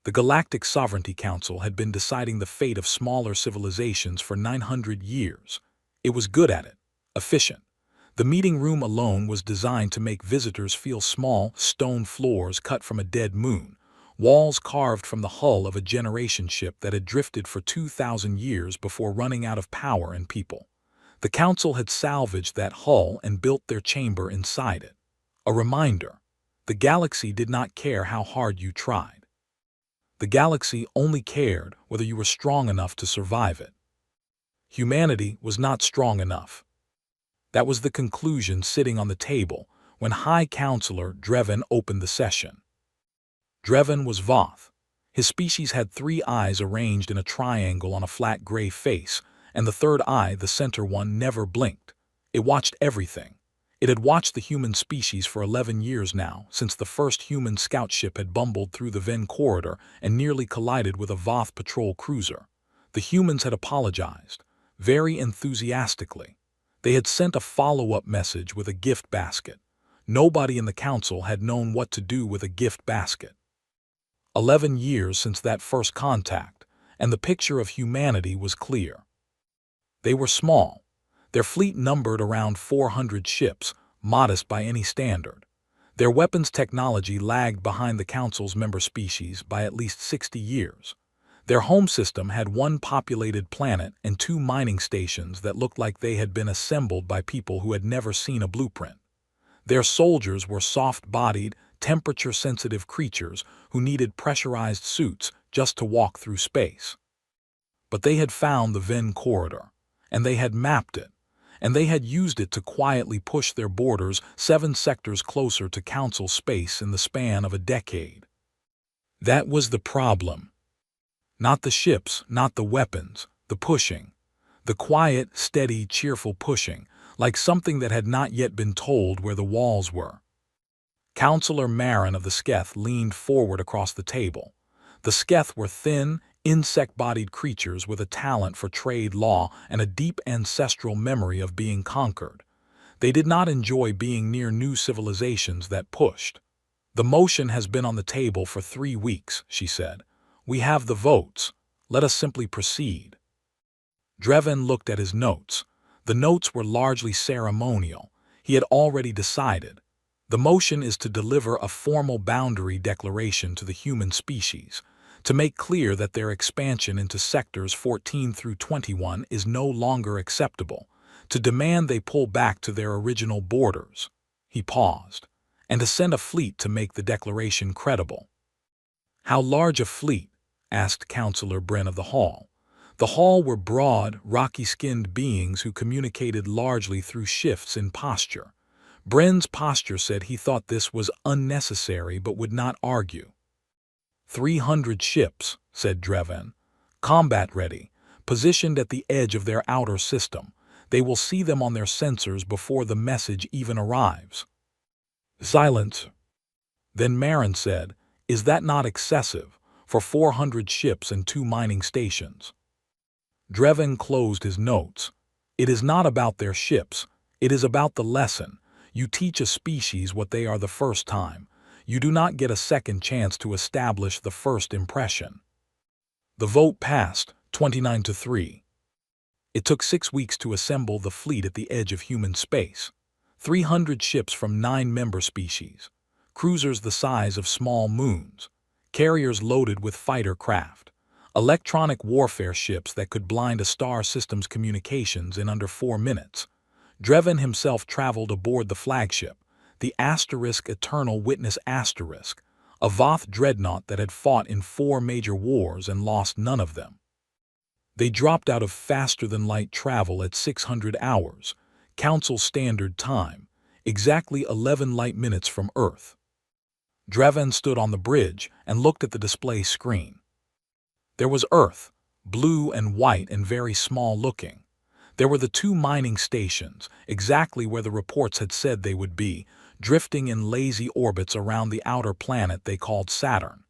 The Galactic Sovereignty Council had been deciding the fate of smaller civilizations for 900 years. It was good at it, efficient. The meeting room alone was designed to make visitors feel small, stone floors cut from a dead moon, walls carved from the hull of a generation ship that had drifted for 2,000 years before running out of power and people. The council had salvaged that hull and built their chamber inside it. A reminder: the galaxy did not care how hard you tried. The galaxy only cared whether you were strong enough to survive it. Humanity was not strong enough. That was the conclusion sitting on the table when High Counselor Dreven opened the session. Dreven was Voth. His species had 3 eyes arranged in a triangle on a flat gray face, and the third eye, the center one, never blinked. It watched everything. It had watched the human species for 11 years now, since the first human scout ship had bumbled through the Ven corridor and nearly collided with a Voth patrol cruiser. The humans had apologized, very enthusiastically. They had sent a follow-up message with a gift basket. Nobody in the council had known what to do with a gift basket. 11 years since that first contact, and the picture of humanity was clear. They were small. Their fleet numbered around 400 ships, modest by any standard. Their weapons technology lagged behind the Council's member species by at least 60 years. Their home system had 1 populated planet and 2 mining stations that looked like they had been assembled by people who had never seen a blueprint. Their soldiers were soft-bodied, temperature-sensitive creatures who needed pressurized suits just to walk through space. But they had found the Ven corridor, and they had mapped it, and they had used it to quietly push their borders 7 sectors closer to Council space in the span of a decade. That was the problem. Not the ships, not the weapons, the pushing. The quiet, steady, cheerful pushing, like something that had not yet been told where the walls were. Counselor Marin of the Sketh leaned forward across the table. The Sketh were thin, insect-bodied creatures with a talent for trade law and a deep ancestral memory of being conquered. They did not enjoy being near new civilizations that pushed. "The motion has been on the table for 3 weeks," she said. "We have the votes. Let us simply proceed." Dreven looked at his notes. The notes were largely ceremonial. He had already decided. The motion is to deliver a formal boundary declaration to the human species, to make clear that their expansion into sectors 14 through 21 is no longer acceptable, to demand they pull back to their original borders. He paused, and to send a fleet to make the declaration credible. "How large a fleet?" asked Counselor Bryn of the Hall. The Hall were broad, rocky-skinned beings who communicated largely through shifts in posture. Bryn's posture said he thought this was unnecessary but would not argue. 300 ships, said Dreven. Combat-ready, positioned at the edge of their outer system. They will see them on their sensors before the message even arrives. Silence. Then Marin said, "Is that not excessive, for 400 ships and 2 mining stations?" Dreven closed his notes. "It is not about their ships. It is about the lesson. You teach a species what they are the first time. You do not get a second chance to establish the first impression." The vote passed, 29-3. It took 6 weeks to assemble the fleet at the edge of human space. 300 ships from 9 member species. Cruisers the size of small moons. Carriers loaded with fighter craft. Electronic warfare ships that could blind a star system's communications in under 4 minutes. Dreven himself traveled aboard the flagship, the Asterisk Eternal Witness Asterisk, a Voth dreadnought that had fought in 4 major wars and lost none of them. They dropped out of faster-than-light travel at 600 hours, Council Standard Time, exactly 11 light minutes from Earth. Dreven stood on the bridge and looked at the display screen. There was Earth, blue and white and very small-looking. There were the 2 mining stations, exactly where the reports had said they would be, drifting in lazy orbits around the outer planet they called Saturn.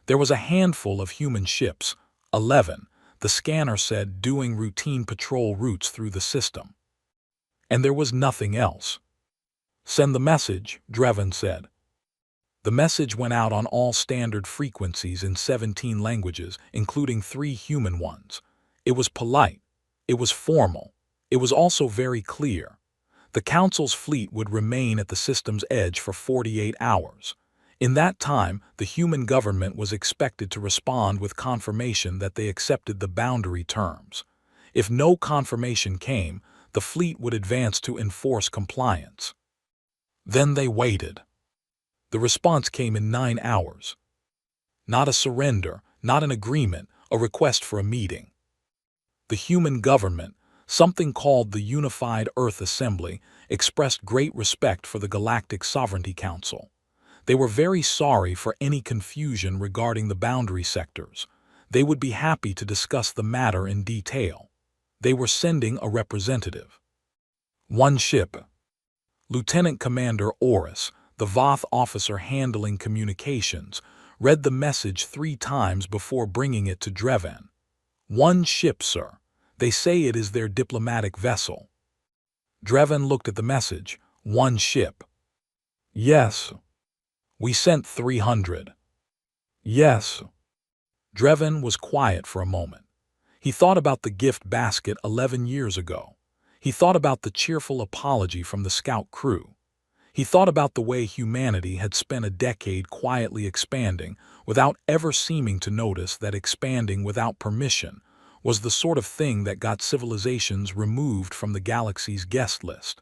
There was a handful of human ships, 11, the scanner said, doing routine patrol routes through the system. And there was nothing else. "Send the message," Dreven said. The message went out on all standard frequencies in 17 languages, including 3 human ones. It was polite. It was formal. It was also very clear. The Council's fleet would remain at the system's edge for 48 hours. In that time, the human government was expected to respond with confirmation that they accepted the boundary terms. If no confirmation came, the fleet would advance to enforce compliance. Then they waited. The response came in 9 hours. Not a surrender, not an agreement, a request for a meeting. The human government, something called the Unified Earth Assembly, expressed great respect for the Galactic Sovereignty Council. They were very sorry for any confusion regarding the boundary sectors. They would be happy to discuss the matter in detail. They were sending a representative. One ship. Lieutenant Commander Oris, the Voth officer handling communications, read the message 3 times before bringing it to Dreven. One ship, sir. They say it is their diplomatic vessel. Dreven looked at the message. One ship. Yes. We sent 300. Yes. Dreven was quiet for a moment. He thought about the gift basket 11 years ago. He thought about the cheerful apology from the scout crew. He thought about the way humanity had spent a decade quietly expanding without ever seeming to notice that expanding without permission was the sort of thing that got civilizations removed from the galaxy's guest list.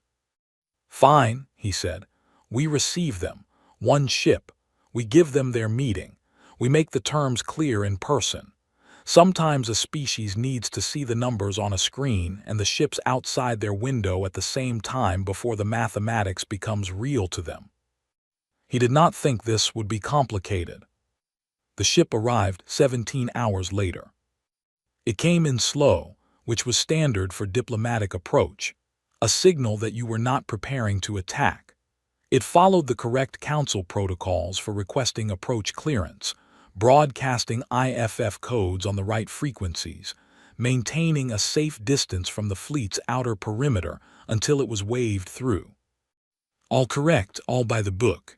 Fine, he said. We receive them. One ship. We give them their meeting. We make the terms clear in person. Sometimes a species needs to see the numbers on a screen and the ships outside their window at the same time before the mathematics becomes real to them. He did not think this would be complicated. The ship arrived 17 hours later. It came in slow, which was standard for diplomatic approach, a signal that you were not preparing to attack. It followed the correct council protocols for requesting approach clearance, broadcasting IFF codes on the right frequencies, maintaining a safe distance from the fleet's outer perimeter until it was waved through. All correct, all by the book.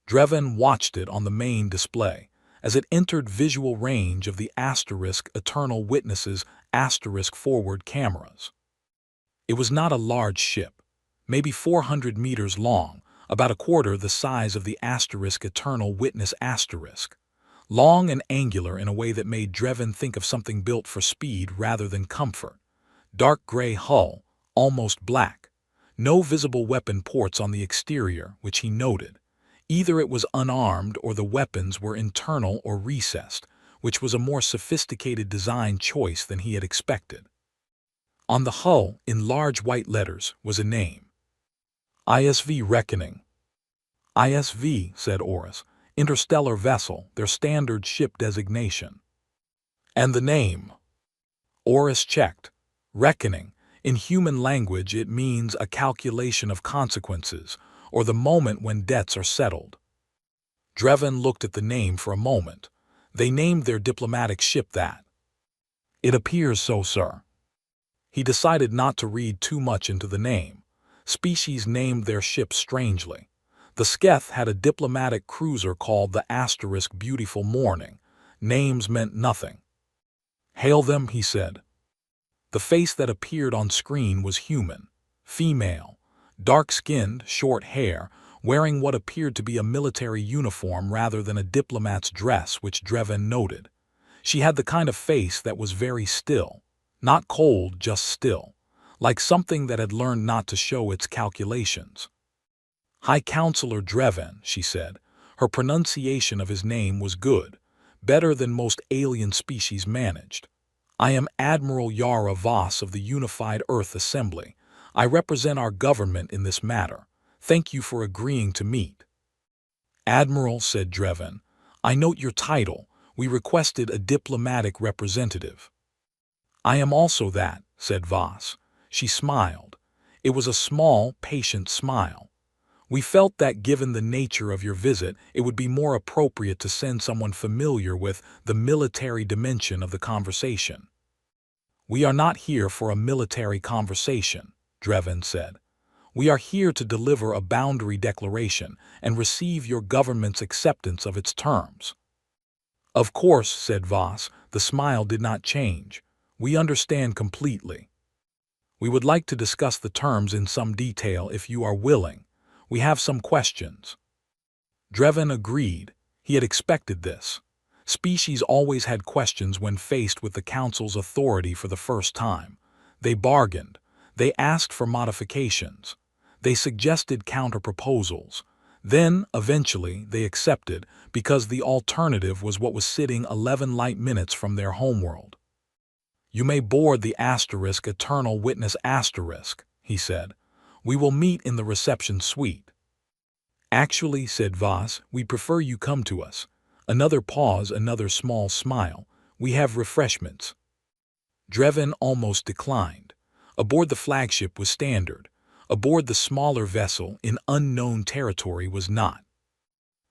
Dreven watched it on the main display as it entered visual range of the Eternal Witnesses forward cameras. It was not a large ship, maybe 400 meters long, about a quarter the size of the Eternal Witness . Long and angular in a way that made Dreven think of something built for speed rather than comfort. Dark gray hull, almost black. No visible weapon ports on the exterior, which he noted. Either it was unarmed or the weapons were internal or recessed, which was a more sophisticated design choice than he had expected. On the hull, in large white letters, was a name. ISV Reckoning. ISV, said Oris. Interstellar vessel, their standard ship designation. And the name? Oris checked. Reckoning. In human language, it means a calculation of consequences, or the moment when debts are settled. Dreven looked at the name for a moment. They named their diplomatic ship that. It appears so, sir. He decided not to read too much into the name. Species named their ship strangely. The Sketh had a diplomatic cruiser called the Beautiful Morning. Names meant nothing. Hail them, he said. The face that appeared on screen was human, female, dark-skinned, short hair, wearing what appeared to be a military uniform rather than a diplomat's dress, which Dreven noted. She had the kind of face that was very still, not cold, just still, like something that had learned not to show its calculations. High Counselor Dreven, she said. Her pronunciation of his name was good, better than most alien species managed. I am Admiral Yara Voss of the Unified Earth Assembly. I represent our government in this matter. Thank you for agreeing to meet. Admiral, said Dreven, I note your title. We requested a diplomatic representative. I am also that, said Voss. She smiled. It was a small, patient smile. We felt that given the nature of your visit, it would be more appropriate to send someone familiar with the military dimension of the conversation. We are not here for a military conversation, Dreven said. We are here to deliver a boundary declaration and receive your government's acceptance of its terms." "Of course," said Voss. The smile did not change. "We understand completely. We would like to discuss the terms in some detail if you are willing. We have some questions." Drevin agreed. He had expected this. Species always had questions when faced with the Council's authority for the first time. They bargained. They asked for modifications. They suggested counter-proposals. Then, eventually, they accepted because the alternative was what was sitting 11 light minutes from their homeworld. "You may board the asterisk Eternal Witness asterisk," he said. "We will meet in the reception suite." "Actually," said Voss, "we prefer you come to us." Another pause, another small smile. "We have refreshments." Drevin almost declined. Aboard the flagship was standard. Aboard the smaller vessel in unknown territory was not.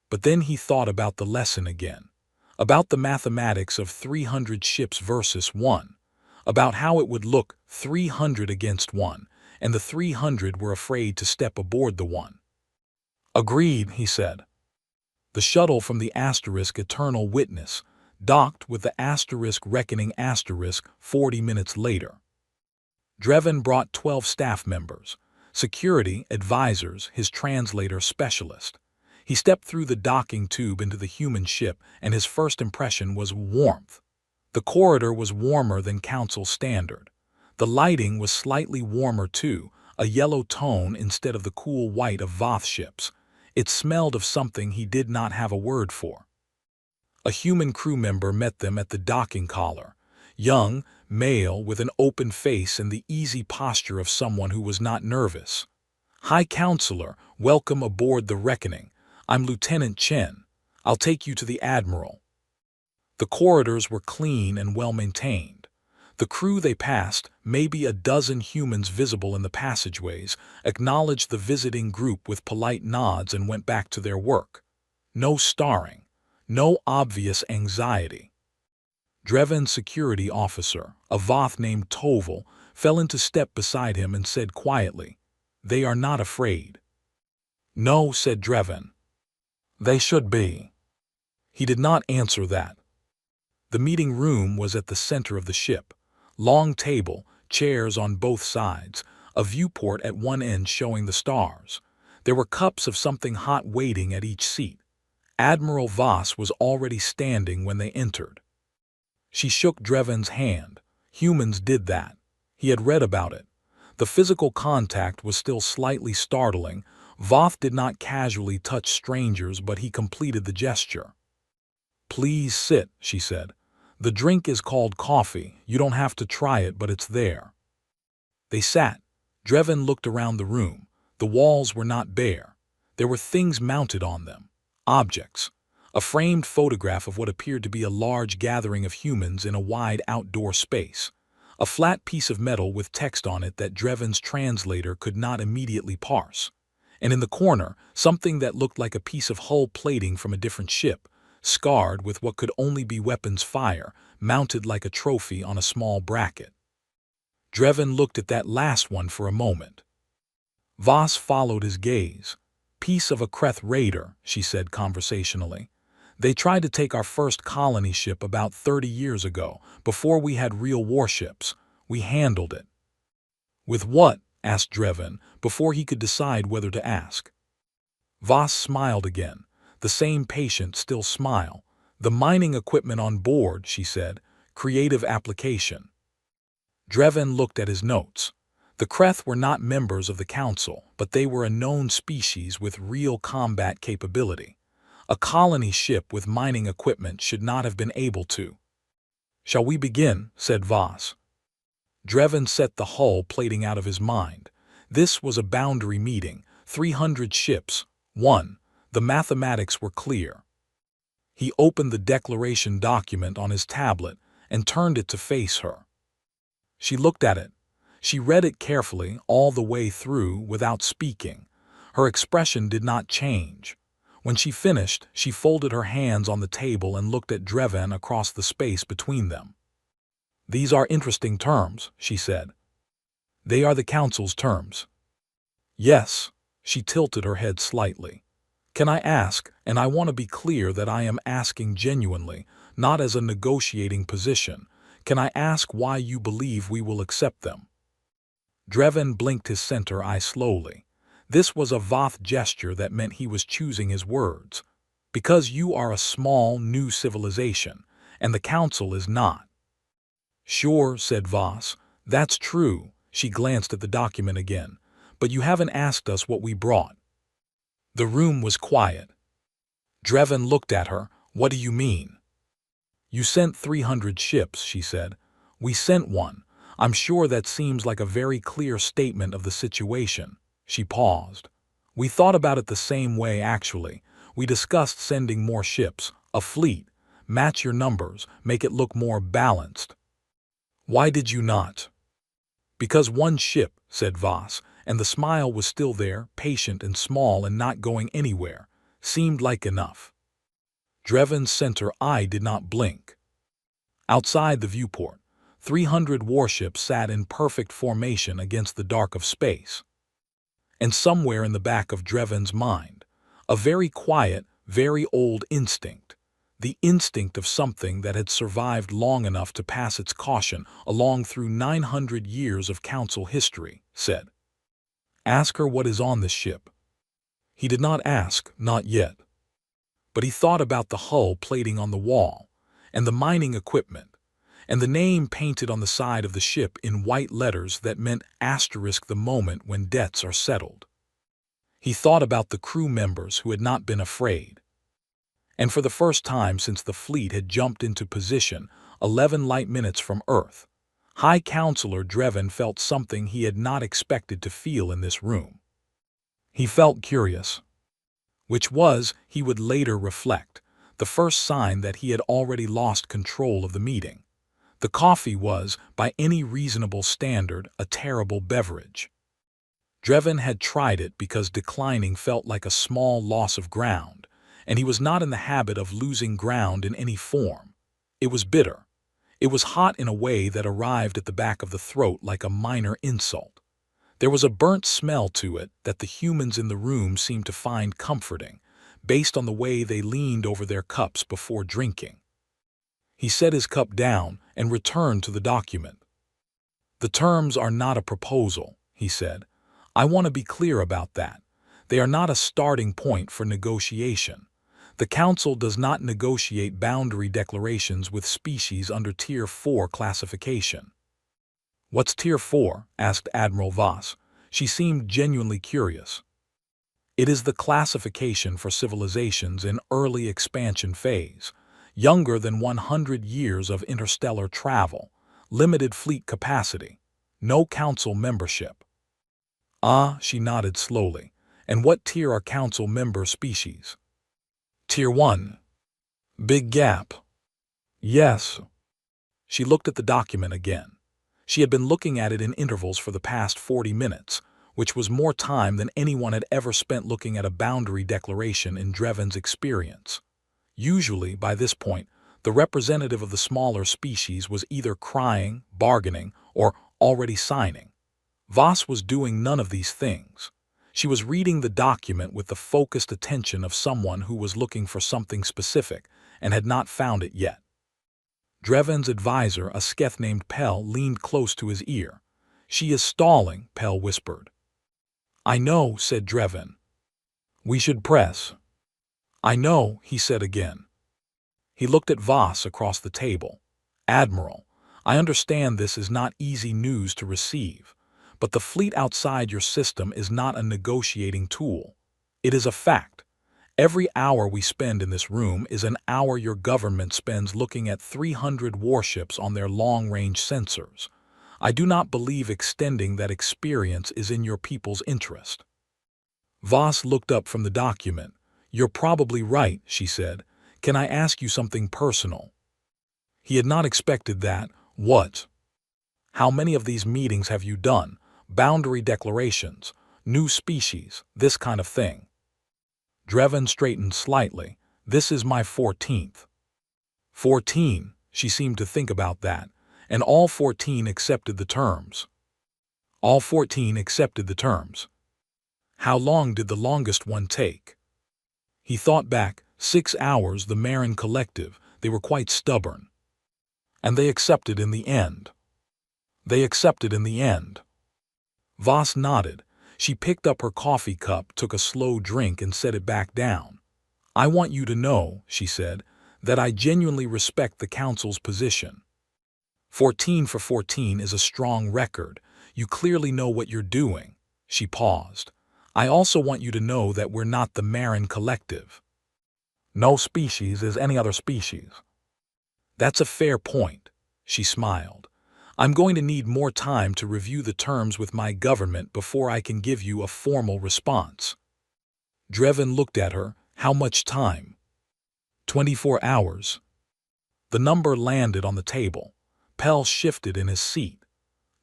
But then he thought about the lesson again. About the mathematics of 300 ships versus one. About how it would look 300 against one, and the 300 were afraid to step aboard the one. "Agreed," he said. The shuttle from the asterisk Eternal Witness docked with the asterisk Reckoning asterisk 40 minutes later. Drevin brought 12 staff members, security, advisors, his translator specialist. He stepped through the docking tube into the human ship, and his first impression was warmth. The corridor was warmer than Council standard. The lighting was slightly warmer too, a yellow tone instead of the cool white of Voth ships. It smelled of something he did not have a word for. A human crew member met them at the docking collar. Young, male, with an open face and the easy posture of someone who was not nervous. "High Counselor, welcome aboard the Reckoning. I'm Lieutenant Chen. I'll take you to the Admiral." The corridors were clean and well-maintained. The crew they passed, maybe a dozen humans visible in the passageways, acknowledged the visiting group with polite nods and went back to their work. No starring. No obvious anxiety. Drevin's security officer, a Voth named Toval, fell into step beside him and said quietly, "They are not afraid." "No," said Drevin. "They should be." He did not answer that. The meeting room was at the center of the ship. Long table, chairs on both sides, a viewport at one end showing the stars. There were cups of something hot waiting at each seat. Admiral Voss was already standing when they entered. She shook Drevin's hand. Humans did that. He had read about it. The physical contact was still slightly startling. Voth did not casually touch strangers, but he completed the gesture. "Please sit," she said. "The drink is called coffee. You don't have to try it, but it's there." They sat. Drevin looked around the room. The walls were not bare. There were things mounted on them. Objects. A framed photograph of what appeared to be a large gathering of humans in a wide outdoor space. A flat piece of metal with text on it that Drevin's translator could not immediately parse. And in the corner, something that looked like a piece of hull plating from a different ship, scarred with what could only be weapons fire, mounted like a trophy on a small bracket. Drevin looked at that last one for a moment. Voss followed his gaze. "Piece of a Kreth raider," she said conversationally. "They tried to take our first colony ship about 30 years ago, before we had real warships. We handled it." "With what?" asked Drevin, before he could decide whether to ask. Voss smiled again. The same patient, still smile. "The mining equipment on board," she said. "Creative application." Drevin looked at his notes. The Kreth were not members of the Council, but they were a known species with real combat capability. A colony ship with mining equipment should not have been able to. "Shall we begin?" said Voss. Drevin set the hull plating out of his mind. This was a boundary meeting, 300 ships, 1. The mathematics were clear. He opened the declaration document on his tablet and turned it to face her. She looked at it. She read it carefully all the way through without speaking. Her expression did not change. When she finished, she folded her hands on the table and looked at Drevin across the space between them. "These are interesting terms," she said. "They are the Council's terms." Yes. She tilted her head slightly. Can I ask, and I want to be clear that I am asking genuinely, not as a negotiating position, can I ask why you believe we will accept them? Drevin blinked his center eye slowly. This was a Voth gesture that meant he was choosing his words. Because you are a small, new civilization, and the Council is not. Sure, said Voss. That's true. She glanced at the document again. But you haven't asked us what we brought. The room was quiet. Drevin looked at her. What do you mean? You sent 300 ships, she said. We sent one. I'm sure that seems like a very clear statement of the situation. She paused. We thought about it the same way, actually. We discussed sending more ships, a fleet. Match your numbers, make it look more balanced. Why did you not? Because one ship, said Voss, and the smile was still there, patient and small and not going anywhere, seemed like enough. Drevin's center eye did not blink. Outside the viewport, 300 warships sat in perfect formation against the dark of space. And somewhere in the back of Drevin's mind, a very quiet, very old instinct, the instinct of something that had survived long enough to pass its caution along through 900 years of Council history, said, Ask her what is on this ship. He did not ask, not yet. But he thought about the hull plating on the wall, and the mining equipment, and the name painted on the side of the ship in white letters that meant asterisk the moment when debts are settled. He thought about the crew members who had not been afraid. And for the first time since the fleet had jumped into position 11 light minutes from Earth, High Counselor Drevin felt something he had not expected to feel in this room. He felt curious. Which was, he would later reflect, the first sign that he had already lost control of the meeting. The coffee was, by any reasonable standard, a terrible beverage. Drevin had tried it because declining felt like a small loss of ground, and he was not in the habit of losing ground in any form. It was bitter. It was hot in a way that arrived at the back of the throat like a minor insult. There was a burnt smell to it that the humans in the room seemed to find comforting, based on the way they leaned over their cups before drinking. He set his cup down and returned to the document. The terms are not a proposal, he said. I want to be clear about that. They are not a starting point for negotiation. The Council does not negotiate boundary declarations with species under Tier 4 classification. What's Tier 4? Asked Admiral Voss. She seemed genuinely curious. It is the classification for civilizations in early expansion phase, younger than 100 years of interstellar travel, limited fleet capacity, no Council membership. Ah, she nodded slowly. And what tier are Council member species? Tier 1. Big gap. Yes. She looked at the document again. She had been looking at it in intervals for the past 40 minutes, which was more time than anyone had ever spent looking at a boundary declaration in Drevin's experience. Usually, by this point, the representative of the smaller species was either crying, bargaining, or already signing. Voss was doing none of these things. She was reading the document with the focused attention of someone who was looking for something specific and had not found it yet. Drevin's advisor, a sketh named Pell, leaned close to his ear. She is stalling, Pell whispered. I know, said Drevin. We should press. I know, he said again. He looked at Voss across the table. Admiral, I understand this is not easy news to receive. But the fleet outside your system is not a negotiating tool. It is a fact. Every hour we spend in this room is an hour your government spends looking at 300 warships on their long-range sensors. I do not believe extending that experience is in your people's interest. Voss looked up from the document. You're probably right, she said. Can I ask you something personal? He had not expected that. What? How many of these meetings have you done? Boundary declarations, new species, this kind of thing. Drevin straightened slightly. This is my 14th. 14, she seemed to think about that, and all 14 accepted the terms. All 14 accepted the terms. How long did the longest one take? He thought back, 6 hours, the Marin Collective. They were quite stubborn. And they accepted in the end. They accepted in the end. Voss nodded. She picked up her coffee cup, took a slow drink, and set it back down. I want you to know, she said, that I genuinely respect the Council's position. 14 for 14 is a strong record. You clearly know what you're doing. She paused. I also want you to know that we're not the Marin Collective. No species is any other species. That's a fair point, she smiled. I'm going to need more time to review the terms with my government before I can give you a formal response. Drevin looked at her. How much time? 24 hours. The number landed on the table. Pell shifted in his seat.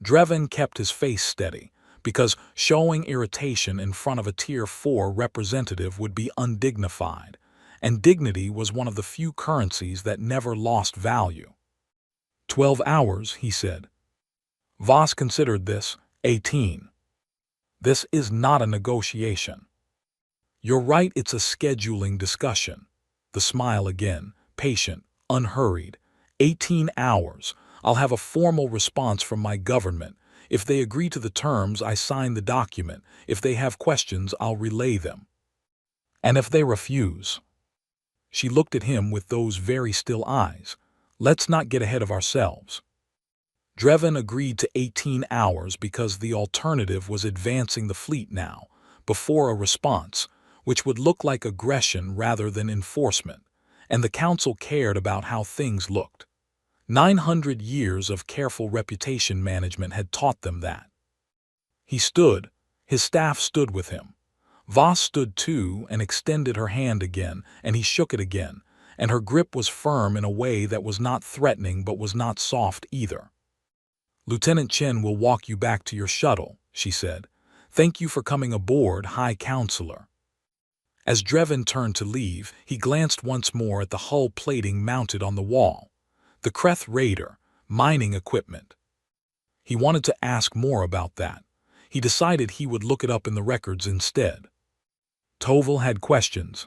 Drevin kept his face steady, because showing irritation in front of a Tier 4 representative would be undignified, and dignity was one of the few currencies that never lost value. 12 hours, he said. Voss considered this. 18. This is not a negotiation. You're right, it's a scheduling discussion. The smile again, patient, unhurried. 18 hours. I'll have a formal response from my government. If they agree to the terms, I sign the document. If they have questions, I'll relay them. And if they refuse? She looked at him with those very still eyes. Let's not get ahead of ourselves. Drevin agreed to 18 hours because the alternative was advancing the fleet now, before a response, which would look like aggression rather than enforcement, and the Council cared about how things looked. 900 years of careful reputation management had taught them that. He stood. His staff stood with him. Voss stood too and extended her hand again, and he shook it again, and her grip was firm in a way that was not threatening but was not soft either. Lieutenant Chen will walk you back to your shuttle, she said. Thank you for coming aboard, High Counselor. As Drevin turned to leave, he glanced once more at the hull plating mounted on the wall. The Kreth Raider, mining equipment. He wanted to ask more about that. He decided he would look it up in the records instead. Toval had questions.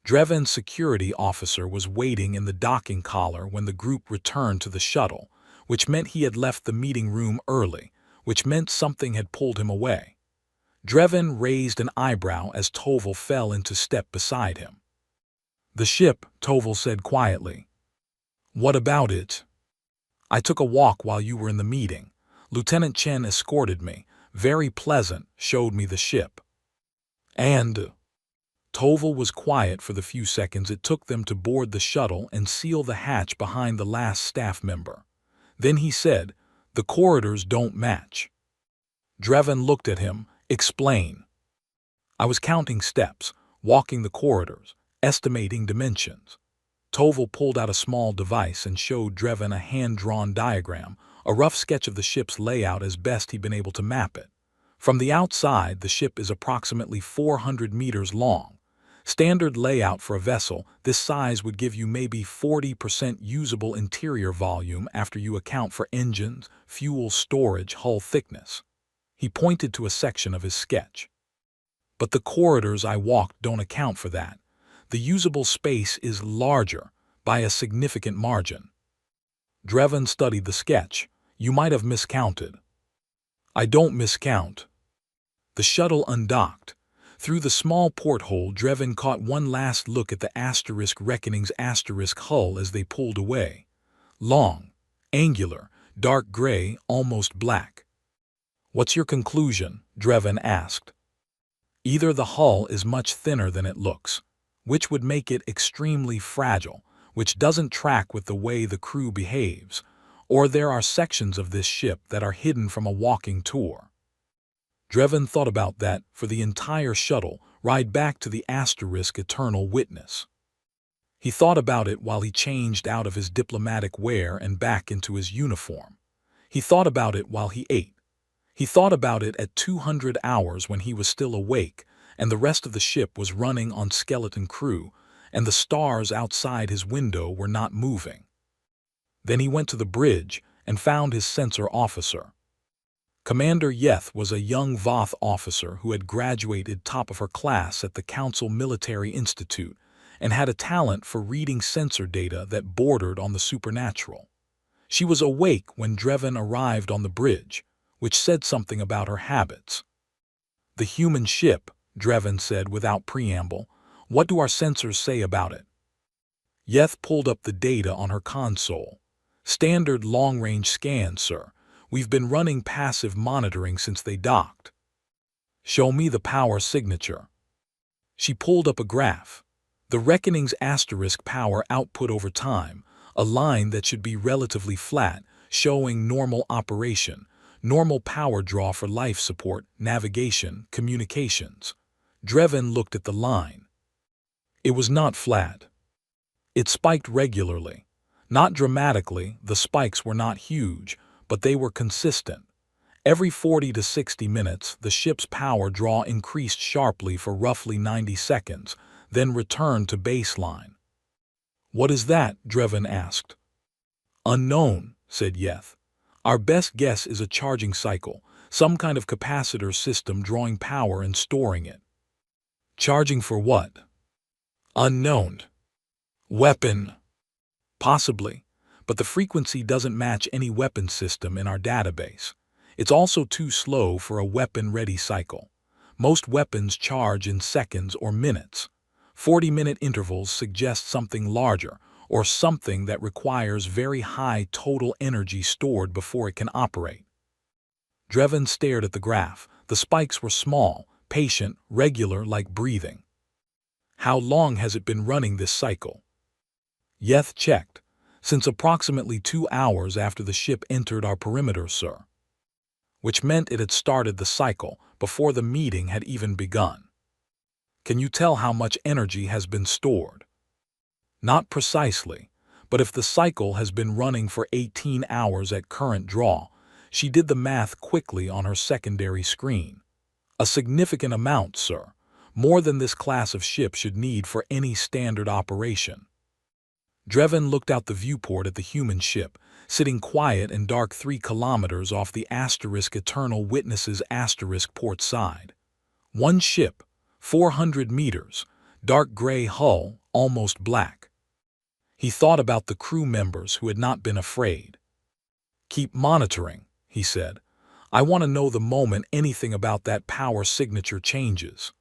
Drevin's security officer was waiting in the docking collar when the group returned to the shuttle, which meant he had left the meeting room early, which meant something had pulled him away. Drevin raised an eyebrow as Toval fell into step beside him. The ship, Toval said quietly. What about it? I took a walk while you were in the meeting. Lieutenant Chen escorted me, very pleasant, showed me the ship. And Toval was quiet for the few seconds it took them to board the shuttle and seal the hatch behind the last staff member. Then he said, the corridors don't match. Drevin looked at him. Explain. I was counting steps, walking the corridors, estimating dimensions. Toval pulled out a small device and showed Drevin a hand-drawn diagram, a rough sketch of the ship's layout as best he'd been able to map it. From the outside, the ship is approximately 400 meters long. Standard layout for a vessel this size would give you maybe 40% usable interior volume after you account for engines, fuel storage, hull thickness. He pointed to a section of his sketch. But the corridors I walked don't account for that. The usable space is larger, by a significant margin. Drevin studied the sketch. You might have miscounted. I don't miscount. The shuttle undocked. Through the small porthole, Drevin caught one last look at the Asterisk Reckoning's asterisk hull as they pulled away. Long, angular, dark gray, almost black. What's your conclusion? Drevin asked. Either the hull is much thinner than it looks, which would make it extremely fragile, which doesn't track with the way the crew behaves, or there are sections of this ship that are hidden from a walking tour. Drevin thought about that for the entire shuttle ride back to the Asterisk Eternal Witness. He thought about it while he changed out of his diplomatic wear and back into his uniform. He thought about it while he ate. He thought about it at 200 hours when he was still awake and the rest of the ship was running on skeleton crew and the stars outside his window were not moving. Then he went to the bridge and found his sensor officer. Commander Yeth was a young Voth officer who had graduated top of her class at the Council Military Institute and had a talent for reading sensor data that bordered on the supernatural. She was awake when Drevin arrived on the bridge, which said something about her habits. "The human ship," Drevin said without preamble. "What do our sensors say about it?" Yeth pulled up the data on her console. "Standard long-range scan, sir. We've been running passive monitoring since they docked." "Show me the power signature." She pulled up a graph. The Reckoning's asterisk power output over time, a line that should be relatively flat, showing normal operation, normal power draw for life support, navigation, communications. Drevin looked at the line. It was not flat. It spiked regularly. Not dramatically, the spikes were not huge, but they were consistent. Every 40 to 60 minutes, the ship's power draw increased sharply for roughly 90 seconds, then returned to baseline. "What is that?" Drevin asked. "Unknown," said Yeth. "Our best guess is a charging cycle, some kind of capacitor system drawing power and storing it." "Charging for what?" "Unknown." "Weapon." "Possibly, but the frequency doesn't match any weapon system in our database. It's also too slow for a weapon-ready cycle. Most weapons charge in seconds or minutes. 40-minute intervals suggest something larger, or something that requires very high total energy stored before it can operate." Drevin stared at the graph. The spikes were small, patient, regular, like breathing. "How long has it been running this cycle?" Yeth checked. "Since approximately 2 hours after the ship entered our perimeter, sir." Which meant it had started the cycle before the meeting had even begun. "Can you tell how much energy has been stored?" "Not precisely, but if the cycle has been running for 18 hours at current draw," she did the math quickly on her secondary screen. "A significant amount, sir. More than this class of ship should need for any standard operation." Drevin looked out the viewport at the human ship, sitting quiet and dark 3 kilometers off the asterisk Eternal Witnesses asterisk port side. One ship, 400 meters, dark gray hull, almost black. He thought about the crew members who had not been afraid. "Keep monitoring," he said. "I want to know the moment anything about that power signature changes."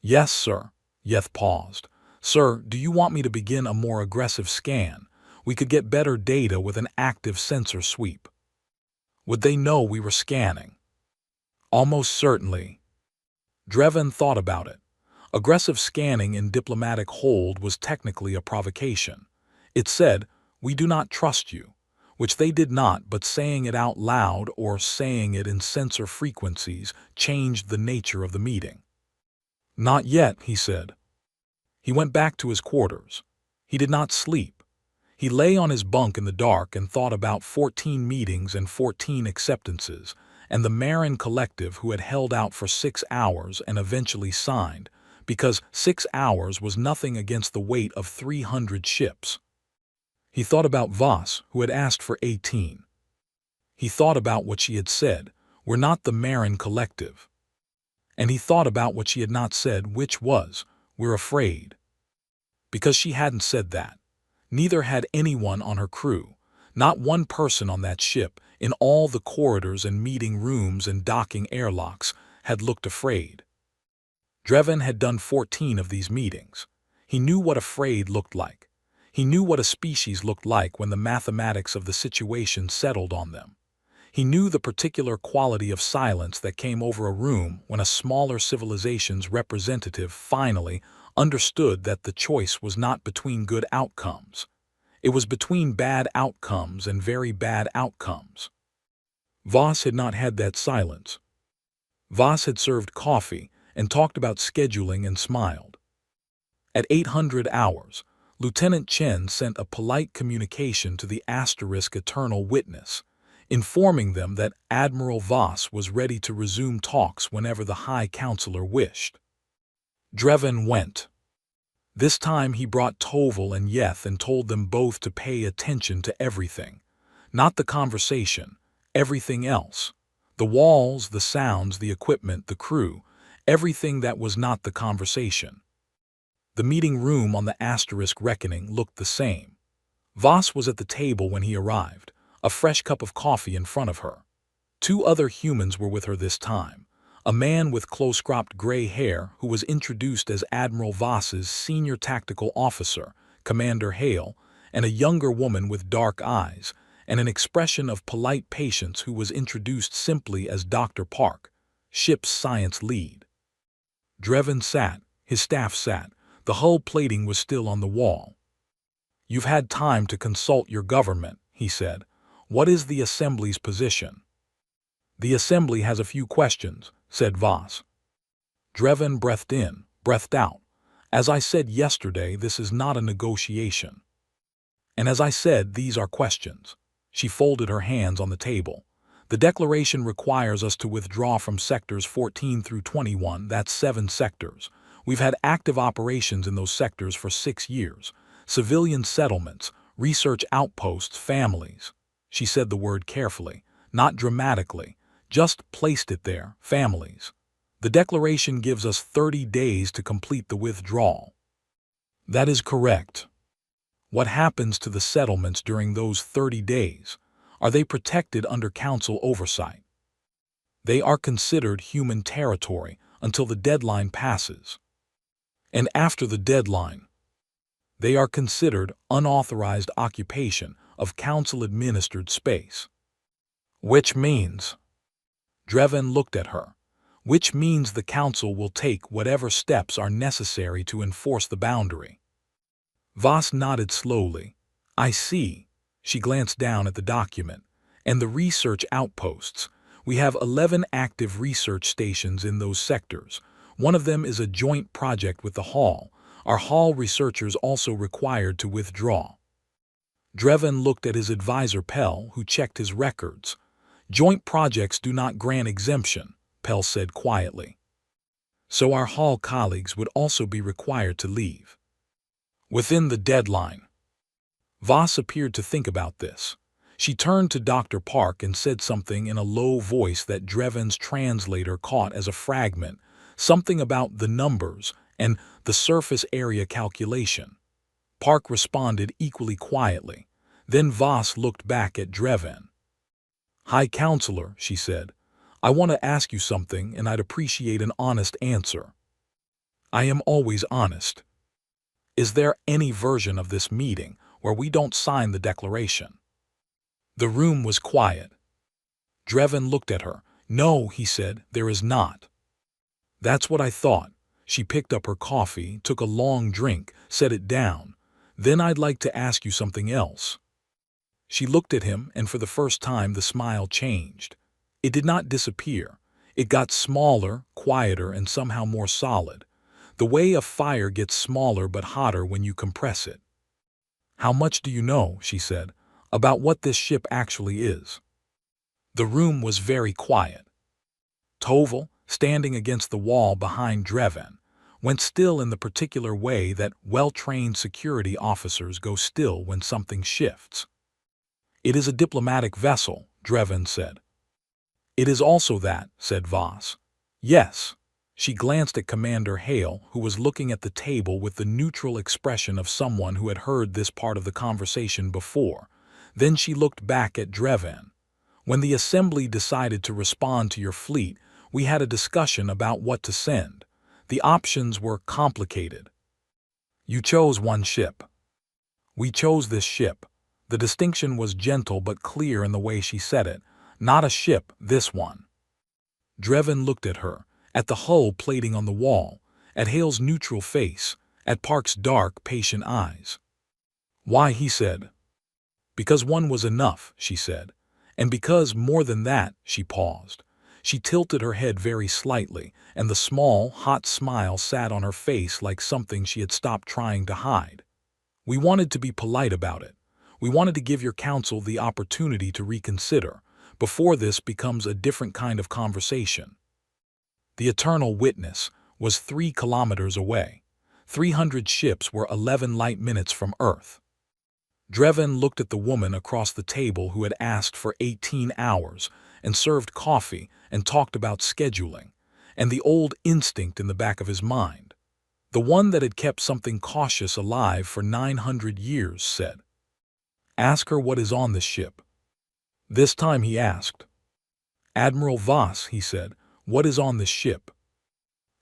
"Yes, sir." Yeth paused. "Sir, do you want me to begin a more aggressive scan? We could get better data with an active sensor sweep." "Would they know we were scanning?" "Almost certainly." Drevin thought about it. Aggressive scanning in diplomatic hold was technically a provocation. It said, "We do not trust you," which they did not, but saying it out loud or saying it in sensor frequencies changed the nature of the meeting. "Not yet," he said. He went back to his quarters. He did not sleep. He lay on his bunk in the dark and thought about 14 meetings and 14 acceptances, and the Marin collective who had held out for 6 hours and eventually signed, because 6 hours was nothing against the weight of 300 ships. He thought about Voss, who had asked for 18. He thought about what she had said, "We're not the Marin collective." And he thought about what she had not said, which was, "We're afraid." Because she hadn't said that. Neither had anyone on her crew. Not one person on that ship, in all the corridors and meeting rooms and docking airlocks, had looked afraid. Drevin had done 14 of these meetings. He knew what afraid looked like. He knew what a species looked like when the mathematics of the situation settled on them. He knew the particular quality of silence that came over a room when a smaller civilization's representative finally understood that the choice was not between good outcomes. It was between bad outcomes and very bad outcomes. Voss had not had that silence. Voss had served coffee and talked about scheduling and smiled. At 800 hours, Lieutenant Chen sent a polite communication to the asterisk Eternal Witness, informing them that Admiral Voss was ready to resume talks whenever the High Counselor wished. Drevin went. This time he brought Toval and Yeth and told them both to pay attention to everything. Not the conversation, everything else. The walls, the sounds, the equipment, the crew, everything that was not the conversation. The meeting room on the asterisk reckoning looked the same. Voss was at the table when he arrived, a fresh cup of coffee in front of her. Two other humans were with her this time. A man with close-cropped gray hair who was introduced as Admiral Voss's senior tactical officer, Commander Hale, and a younger woman with dark eyes and an expression of polite patience who was introduced simply as Dr. Park, ship's science lead. Drevin sat, his staff sat, the hull plating was still on the wall. "You've had time to consult your government," he said. "What is the Assembly's position?" "The Assembly has a few questions," said Voss. Drevin breathed in, breathed out. "As I said yesterday, this is not a negotiation. And as I said, these are questions." She folded her hands on the table. "The declaration requires us to withdraw from sectors 14 through 21, that's 7 sectors. We've had active operations in those sectors for 6 years. Civilian settlements, research outposts, families." She said the word carefully, not dramatically, just placed it there, families. "The declaration gives us 30 days to complete the withdrawal." "That is correct." "What happens to the settlements during those 30 days? Are they protected under Council oversight?" "They are considered human territory until the deadline passes." "And after the deadline?" "They are considered unauthorized occupation of Council-administered space." "Which means?" Drevin looked at her. "Which means the Council will take whatever steps are necessary to enforce the boundary." Voss nodded slowly. "I see." She glanced down at the document. "And the research outposts. We have 11 active research stations in those sectors. One of them is a joint project with the Hall. Are Hall researchers also required to withdraw?" Drevin looked at his advisor Pell, who checked his records. "Joint projects do not grant exemption," Pell said quietly. "So our Hall colleagues would also be required to leave within the deadline." Voss appeared to think about this. She turned to Dr. Park and said something in a low voice that Drevin's translator caught as a fragment, something about the numbers and the surface area calculation. Park responded equally quietly. Then Voss looked back at Drevin. "High Counselor," she said, "I want to ask you something and I'd appreciate an honest answer." "I am always honest." "Is there any version of this meeting where we don't sign the declaration?" The room was quiet. Drevin looked at her. "No," he said, "there is not." "That's what I thought." She picked up her coffee, took a long drink, set it down. "Then I'd like to ask you something else." She looked at him, and for the first time the smile changed. It did not disappear. It got smaller, quieter, and somehow more solid. The way a fire gets smaller but hotter when you compress it. "How much do you know," she said, "about what this ship actually is?" The room was very quiet. Toval, standing against the wall behind Drevin, went still in the particular way that well-trained security officers go still when something shifts. "It is a diplomatic vessel," Drevin said. "It is also that," said Voss. "Yes." She glanced at Commander Hale, who was looking at the table with the neutral expression of someone who had heard this part of the conversation before. Then she looked back at Drevin. "When the Assembly decided to respond to your fleet, we had a discussion about what to send. The options were complicated. You chose one ship. We chose this ship." The distinction was gentle but clear in the way she said it. "Not a ship, this one." Drevin looked at her, at the hull plating on the wall, at Hale's neutral face, at Park's dark, patient eyes. "Why?" he said. "Because one was enough," she said. "And because, more than that," she paused. She tilted her head very slightly, and the small, hot smile sat on her face like something she had stopped trying to hide. "We wanted to be polite about it. We wanted to give your council the opportunity to reconsider, before this becomes a different kind of conversation." The eternal witness was 3 kilometers away. 300 ships were 11 light minutes from Earth. Drevin looked at the woman across the table who had asked for 18 hours, and served coffee and talked about scheduling, and the old instinct in the back of his mind, the one that had kept something cautious alive for 900 years, said, "Ask her what is on this ship." This time he asked. "Admiral Voss," he said, "what is on this ship?"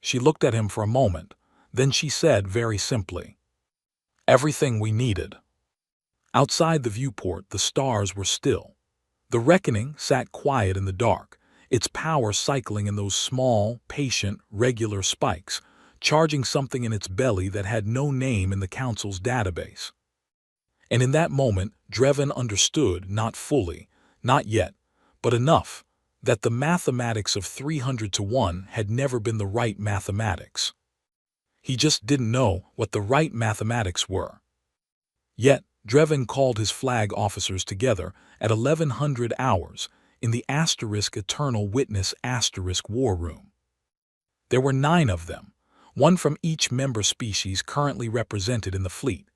She looked at him for a moment, then she said very simply, "Everything we needed." Outside the viewport, the stars were still. The Reckoning sat quiet in the dark, its power cycling in those small, patient, regular spikes, charging something in its belly that had no name in the Council's database. And in that moment, Drevin understood, not fully, not yet, but enough, that the mathematics of 300 to 1 had never been the right mathematics. He just didn't know what the right mathematics were. Yet, Drevin called his flag officers together at 1100 hours in the Eternal Witness war room. There were 9 of them, one from each member species currently represented in the fleet.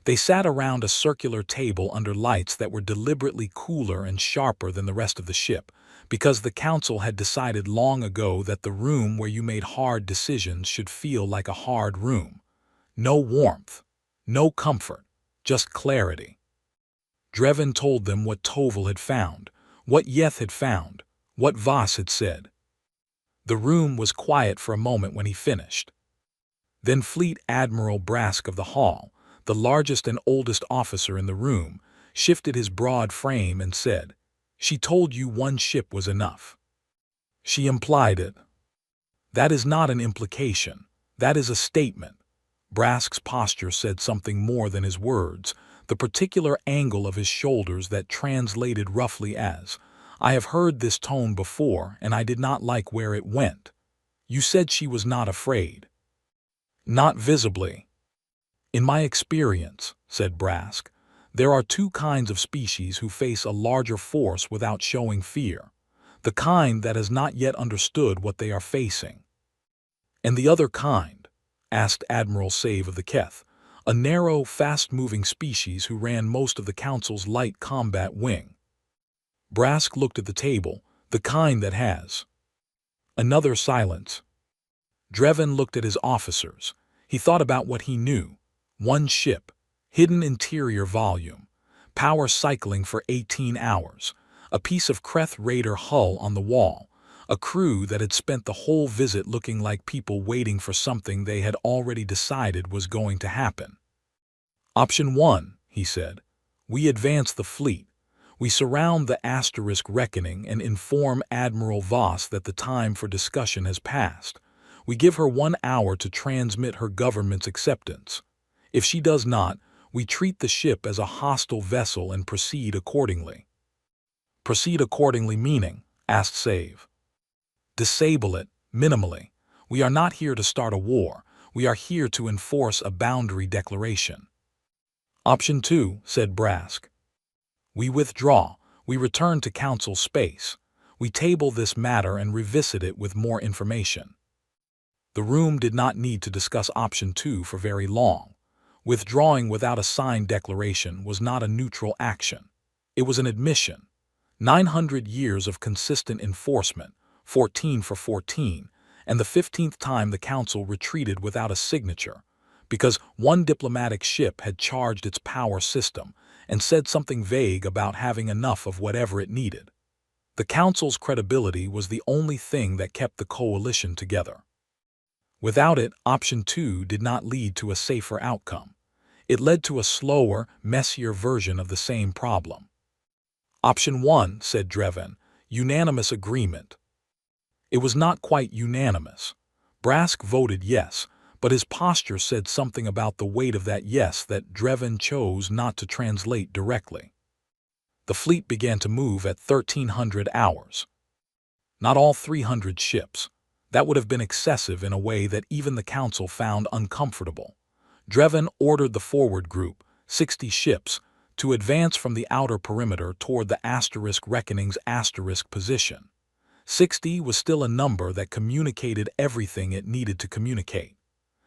They sat around a circular table under lights that were deliberately cooler and sharper than the rest of the ship, because the Council had decided long ago that the room where you made hard decisions should feel like a hard room. No warmth, no comfort, just clarity. Drevin told them what Toval had found, what Yeth had found, what Voss had said. The room was quiet for a moment when he finished. Then Fleet Admiral Brask of the Hall, the largest and oldest officer in the room, shifted his broad frame and said, "She told you one ship was enough. She implied it." "That is not an implication. That is a statement." Brask's posture said something more than his words, the particular angle of his shoulders that translated roughly as, "I have heard this tone before, and I did not like where it went. You said she was not afraid." "Not visibly." "In my experience," said Brask, "there are 2 kinds of species who face a larger force without showing fear, the kind that has not yet understood what they are facing." "And the other kind?" asked Admiral Save of the Keth, a narrow, fast-moving species who ran most of the Council's light combat wing. Brask looked at the table, "The kind that has." Another silence. Drevin looked at his officers. He thought about what he knew. 1 ship, hidden interior volume, power cycling for 18 hours, a piece of Kreth Raider hull on the wall, a crew that had spent the whole visit looking like people waiting for something they had already decided was going to happen. "Option 1, he said. "We advance the fleet. We surround the Reckoning and inform Admiral Voss that the time for discussion has passed. We give her 1 hour to transmit her government's acceptance. If she does not, we treat the ship as a hostile vessel and proceed accordingly." "Proceed accordingly meaning?" asked Save. "Disable it, minimally. We are not here to start a war. We are here to enforce a boundary declaration." "Option 2, said Brask. "We withdraw. We return to Council space. We table this matter and revisit it with more information." The room did not need to discuss Option 2 for very long. Withdrawing without a signed declaration was not a neutral action. It was an admission. 900 years of consistent enforcement, 14 for 14, and the 15th time the Council retreated without a signature, because 1 diplomatic ship had charged its power system and said something vague about having enough of whatever it needed. The Council's credibility was the only thing that kept the coalition together. Without it, Option 2 did not lead to a safer outcome. It led to a slower, messier version of the same problem. "Option 1, said Drevin, "unanimous agreement." It was not quite unanimous. Brask voted yes, but his posture said something about the weight of that yes that Drevin chose not to translate directly. The fleet began to move at 1300 hours. Not all 300 ships. That would have been excessive in a way that even the Council found uncomfortable. Drevin ordered the forward group, 60 ships, to advance from the outer perimeter toward the Reckoning's position. 60 was still a number that communicated everything it needed to communicate.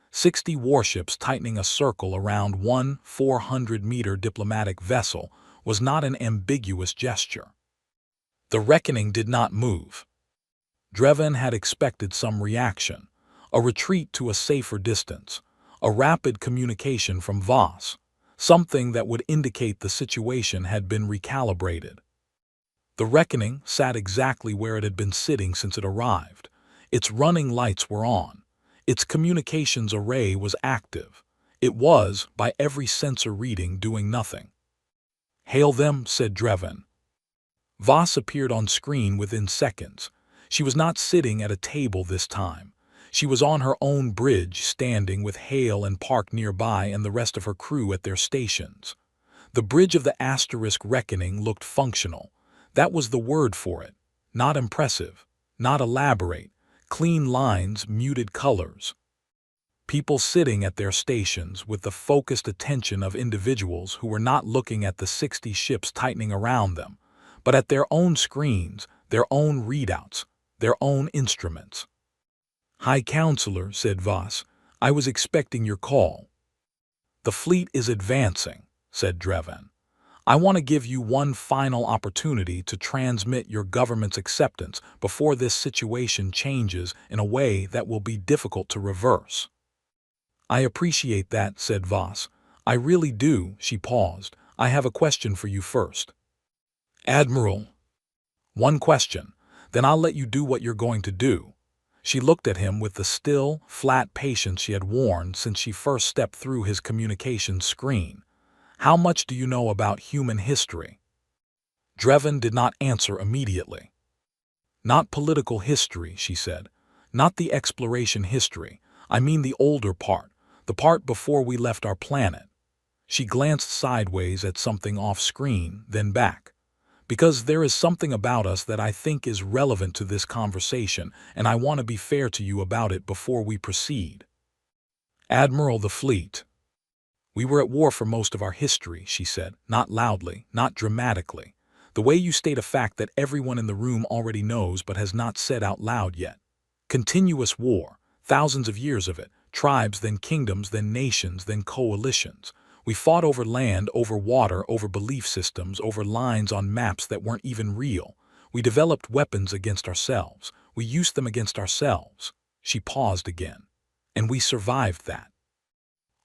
60 warships tightening a circle around 1 400-meter diplomatic vessel was not an ambiguous gesture. The reckoning did not move. Dreven had expected some reaction, a retreat to a safer distance, a rapid communication from Voss, something that would indicate the situation had been recalibrated. The reckoning sat exactly where it had been sitting since it arrived. Its running lights were on. Its communications array was active. It was, by every sensor reading, doing nothing. "Hail them," said Dreven. Voss appeared on screen within seconds. She was not sitting at a table this time. She was on her own bridge, standing with Hale and Park nearby and the rest of her crew at their stations. The bridge of the Asterisk Reckoning looked functional. That was the word for it. Not impressive, not elaborate, clean lines, muted colors. People sitting at their stations with the focused attention of individuals who were not looking at the 60 ships tightening around them, but at their own screens, their own readouts, their own instruments. "High Counselor," said Voss, "I was expecting your call." "The fleet is advancing," said Dreven. "I want to give you one final opportunity to transmit your government's acceptance before this situation changes in a way that will be difficult to reverse." "I appreciate that," said Voss. "I really do." She paused. "I have a question for you first." "Admiral." "One question. Then I'll let you do what you're going to do." She looked at him with the still, flat patience she had worn since she first stepped through his communications screen. "How much do you know about human history?" Dreven did not answer immediately. "Not political history," she said. "Not the exploration history. I mean the older part, the part before we left our planet." She glanced sideways at something off-screen, then back. "Because there is something about us that I think is relevant to this conversation, and I want to be fair to you about it before we proceed." "Admiral, the fleet." "We were at war for most of our history," she said, not loudly, not dramatically. The way you state a fact that everyone in the room already knows but has not said out loud yet. Continuous war, thousands of years of it, tribes, then kingdoms, then nations, then coalitions. We fought over land, over water, over belief systems, over lines on maps that weren't even real. We developed weapons against ourselves. We used them against ourselves. She paused again. And we survived that.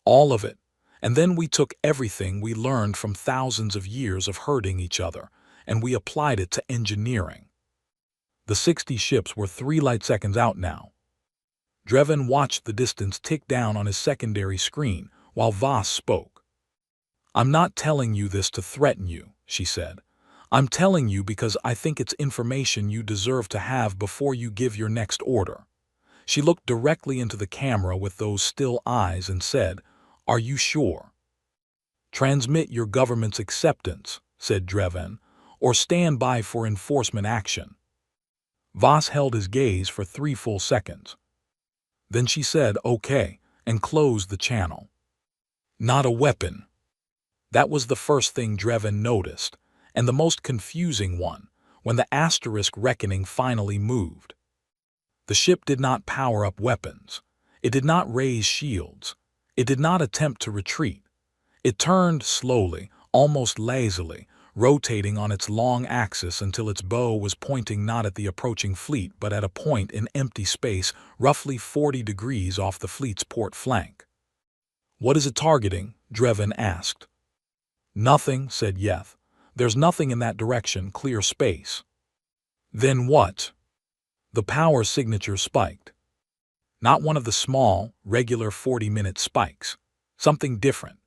All of it. And then we took everything we learned from thousands of years of hurting each other, and we applied it to engineering. The 60 ships were 3 light seconds out now. Dreven watched the distance tick down on his secondary screen while Voss spoke. "I'm not telling you this to threaten you," she said. "I'm telling you because I think it's information you deserve to have before you give your next order." She looked directly into the camera with those still eyes and said, "Are you sure?" "Transmit your government's acceptance," said Dreven, "or stand by for enforcement action." Voss held his gaze for 3 full seconds. Then she said, "Okay," and closed the channel. "Not a weapon." That was the first thing Dreven noticed, and the most confusing one, when the Asterisk Reckoning finally moved. The ship did not power up weapons. It did not raise shields. It did not attempt to retreat. It turned slowly, almost lazily, rotating on its long axis until its bow was pointing not at the approaching fleet but at a point in empty space roughly 40 degrees off the fleet's port flank. "What is it targeting?" Dreven asked. "Nothing," said Yeth. "There's nothing in that direction, clear space." "Then what?" The power signature spiked. Not one of the small, regular 40-minute spikes. Something different.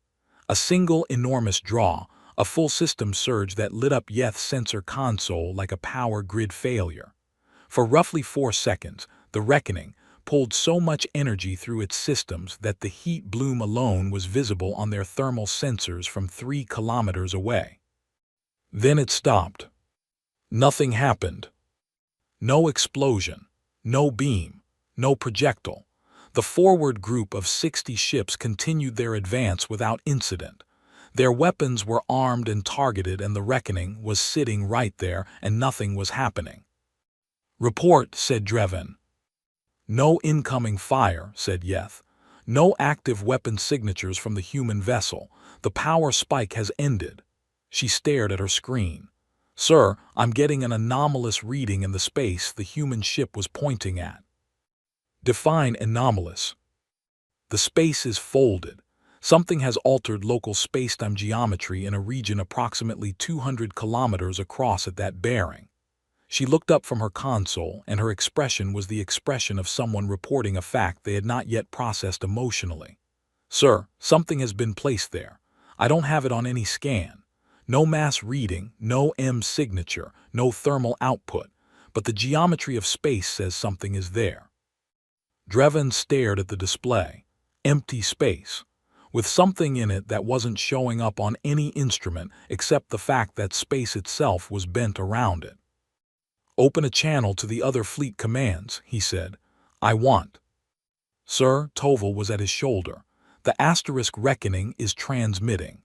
A single enormous draw, a full system surge that lit up Yeth's sensor console like a power grid failure. For roughly 4 seconds, the Reckoning pulled so much energy through its systems that the heat bloom alone was visible on their thermal sensors from 3 kilometers away. Then it stopped. Nothing happened. No explosion, no beam, no projectile. The forward group of 60 ships continued their advance without incident. Their weapons were armed and targeted, and the Reckoning was sitting right there, and nothing was happening. "Report," said Dreven. "No incoming fire," said Yeth. "No active weapon signatures from the human vessel. The power spike has ended." She stared at her screen. Sir, I'm getting an anomalous reading in the space the human ship was pointing at. Define anomalous. The space is folded. Something has altered local spacetime geometry in a region approximately 200 kilometers across at that bearing. She looked up from her console, and her expression was the expression of someone reporting a fact they had not yet processed emotionally. Sir, something has been placed there. I don't have it on any scan. No mass reading, no M signature, no thermal output, but the geometry of space says something is there. Drevin stared at the display. Empty space, with something in it that wasn't showing up on any instrument except the fact that space itself was bent around it. Open a channel to the other fleet commands, he said. I want. Sir, Toval was at his shoulder. The asterisk reckoning is transmitting.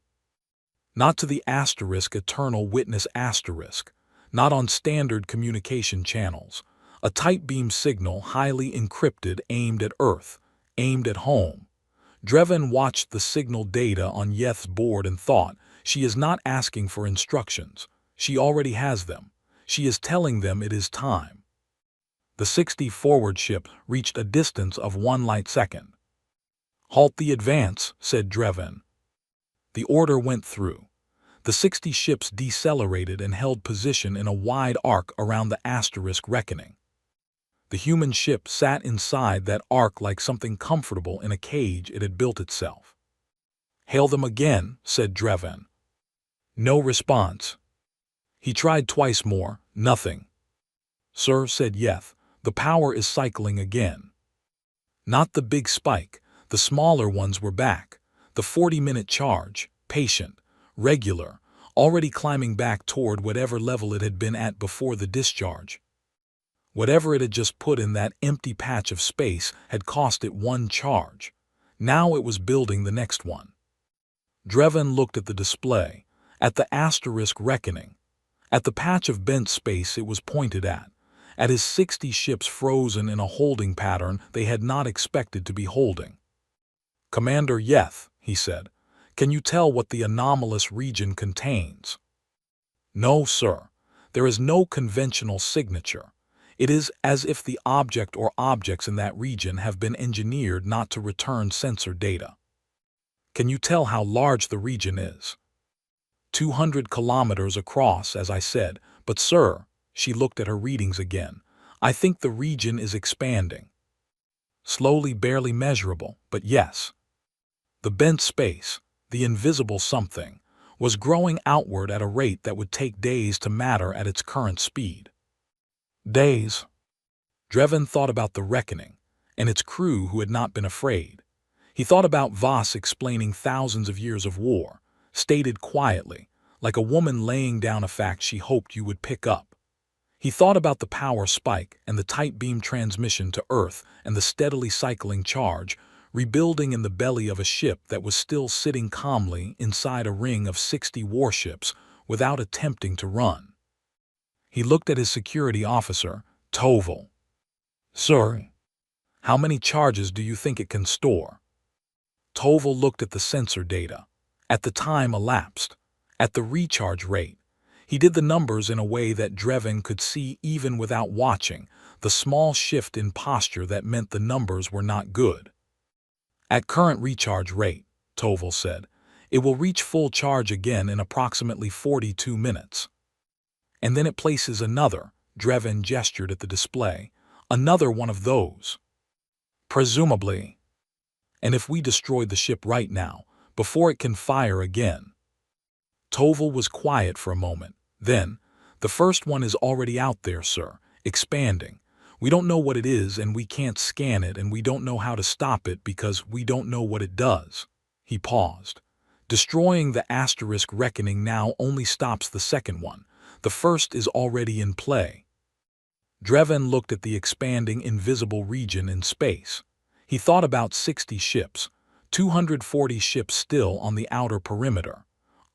Not to the asterisk eternal witness asterisk, not on standard communication channels. A tight beam signal highly encrypted aimed at Earth, aimed at home. Drevin watched the signal data on Yeth's board and thought, she is not asking for instructions. She already has them. She is telling them it is time. The 60 forward ship reached a distance of 1 light second. Halt the advance, said Drevin. The order went through. The 60 ships decelerated and held position in a wide arc around the asterisk reckoning. The human ship sat inside that arc like something comfortable in a cage it had built itself. Hail them again, said Drevin. No response. He tried twice more, nothing. Sir, said Yeth, the power is cycling again. Not the big spike, the smaller ones were back. The 40-minute charge, patient, regular, already climbing back toward whatever level it had been at before the discharge. Whatever it had just put in that empty patch of space had cost it 1 charge. Now it was building the next one. Drevin looked at the display, at the asterisk reckoning, at the patch of bent space it was pointed at his 60 ships frozen in a holding pattern they had not expected to be holding. Commander Yeth, he said, can you tell what the anomalous region contains? No, sir. There is no conventional signature. It is as if the object or objects in that region have been engineered not to return sensor data. Can you tell how large the region is? 200 kilometers across, as I said, but sir, she looked at her readings again, I think the region is expanding. Slowly, barely measurable, but yes. The bent space, the invisible something, was growing outward at a rate that would take days to matter at its current speed. Days. Drevin thought about the reckoning, and its crew who had not been afraid. He thought about Voss explaining thousands of years of war, stated quietly, like a woman laying down a fact she hoped you would pick up. He thought about the power spike and the tight beam transmission to Earth and the steadily cycling charge, rebuilding in the belly of a ship that was still sitting calmly inside a ring of 60 warships without attempting to run. He looked at his security officer, Toval. Sir, how many charges do you think it can store? Toval looked at the sensor data, at the time elapsed, at the recharge rate. He did the numbers in a way that Drevin could see even without watching, the small shift in posture that meant the numbers were not good. At current recharge rate, Toval said, it will reach full charge again in approximately 42 minutes. And then it places another, Drevin gestured at the display, another one of those. Presumably. And if we destroyed the ship right now, before it can fire again. Toval was quiet for a moment. Then, the first one is already out there, sir, expanding. We don't know what it is and we can't scan it and we don't know how to stop it because we don't know what it does. He paused. Destroying the asterisk reckoning now only stops the second one. The first is already in play. Drevin looked at the expanding invisible region in space. He thought about 60 ships, 240 ships still on the outer perimeter,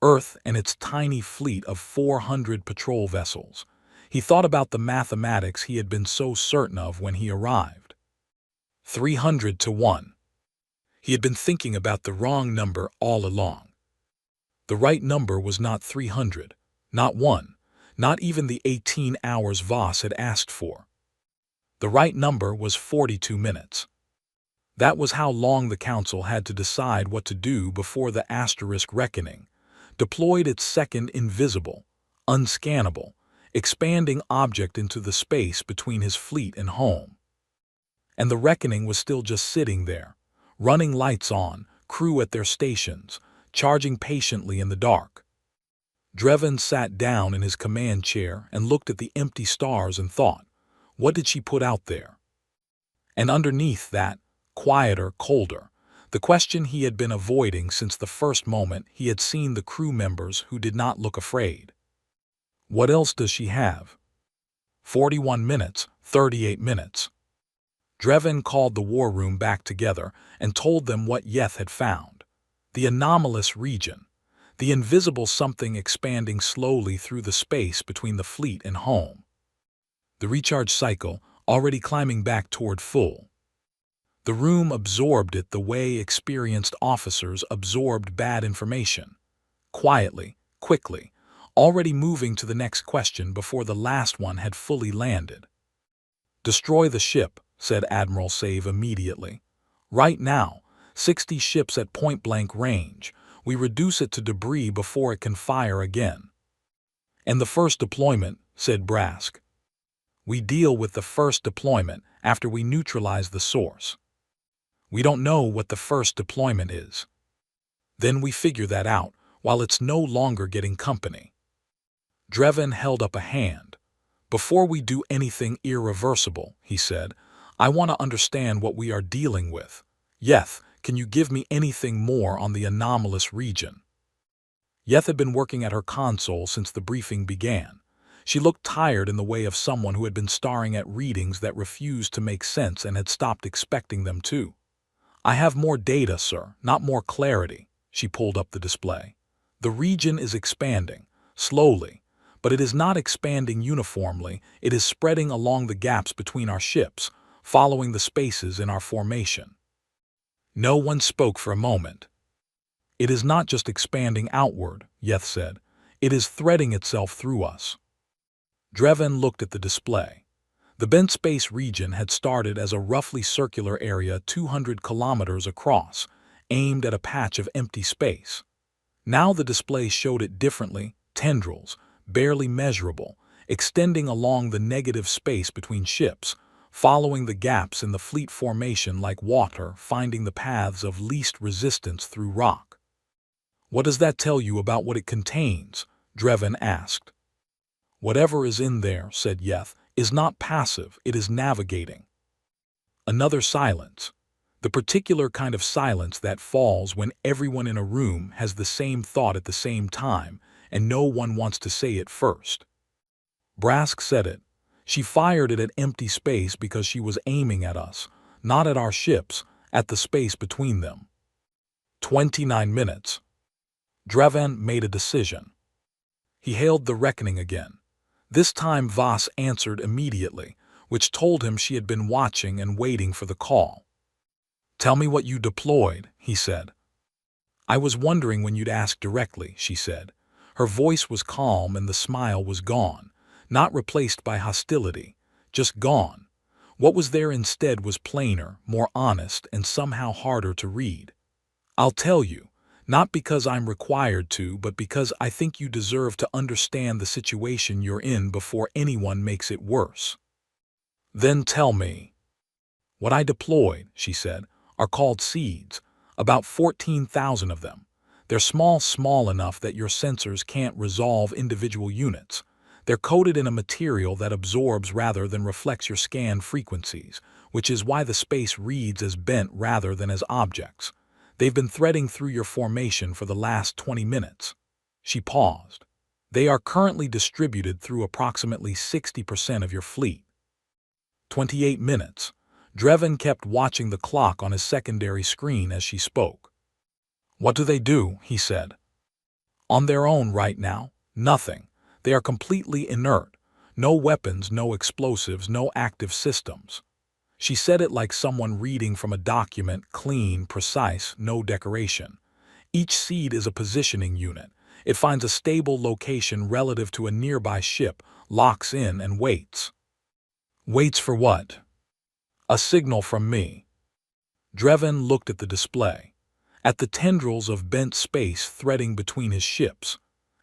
Earth and its tiny fleet of 400 patrol vessels. He thought about the mathematics he had been so certain of when he arrived. 300 to 1. He had been thinking about the wrong number all along. The right number was not 300, not 1. not even the 18 hours Voss had asked for. The right number was 42 minutes. That was how long the Council had to decide what to do before the Asterisk Reckoning deployed its second invisible, unscannable, expanding object into the space between his fleet and home. And the Reckoning was still just sitting there, running lights on, crew at their stations, charging patiently in the dark. Drevin sat down in his command chair and looked at the empty stars and thought, what did she put out there? And underneath that, quieter, colder, the question he had been avoiding since the first moment he had seen the crew members who did not look afraid. What else does she have? 41 minutes, 38 minutes. Drevin called the war room back together and told them what Yeth had found. The anomalous region. The invisible something expanding slowly through the space between the fleet and home. The recharge cycle already climbing back toward full. The room absorbed it the way experienced officers absorbed bad information. Quietly, quickly, already moving to the next question before the last one had fully landed. Destroy the ship, said Admiral Save immediately. Right now, 60 ships at point-blank range. We reduce it to debris before it can fire again. And the first deployment, said Brask. We deal with the first deployment after we neutralize the source. We don't know what the first deployment is. Then we figure that out while it's no longer getting company. Drevin held up a hand. Before we do anything irreversible, he said, I want to understand what we are dealing with. Yeth, can you give me anything more on the anomalous region? Yeth had been working at her console since the briefing began. She looked tired in the way of someone who had been staring at readings that refused to make sense and had stopped expecting them to. I have more data, sir, not more clarity. She pulled up the display. The region is expanding, slowly, but it is not expanding uniformly. It is spreading along the gaps between our ships, following the spaces in our formation. No one spoke for a moment. It is not just expanding outward, Yeth said. It is threading itself through us. Drevin looked at the display. The bent space region had started as a roughly circular area 200 kilometers across, aimed at a patch of empty space. Now the display showed it differently, tendrils, barely measurable, extending along the negative space between ships, following the gaps in the fleet formation like water finding the paths of least resistance through rock. What does that tell you about what it contains? Drevin asked. Whatever is in there, said Yeth, is not passive, it is navigating. Another silence. The particular kind of silence that falls when everyone in a room has the same thought at the same time and no one wants to say it first. Brask said it. She fired it at empty space because she was aiming at us, not at our ships, at the space between them. 29 minutes. Drevin made a decision. He hailed the reckoning again. This time Voss answered immediately, which told him she had been watching and waiting for the call. Tell me what you deployed, he said. I was wondering when you'd ask directly, she said. Her voice was calm and the smile was gone, not replaced by hostility, just gone. What was there instead was plainer, more honest, and somehow harder to read. I'll tell you. Not because I'm required to, but because I think you deserve to understand the situation you're in before anyone makes it worse. Then tell me. What I deployed, she said, are called seeds, about 14,000 of them. They're small enough that your sensors can't resolve individual units. They're coated in a material that absorbs rather than reflects your scan frequencies, which is why the space reads as bent rather than as objects. They've been threading through your formation for the last 20 minutes. She paused. They are currently distributed through approximately 60% of your fleet. 28 minutes. Drevin kept watching the clock on his secondary screen as she spoke. What do they do? He said. On their own right now, nothing. They are completely inert. No weapons, no explosives, no active systems. She said it like someone reading from a document, clean, precise, no decoration. Each seed is a positioning unit. It finds a stable location relative to a nearby ship, locks in and waits. Waits for what? A signal from me. Drevin looked at the display, at the tendrils of bent space threading between his ships,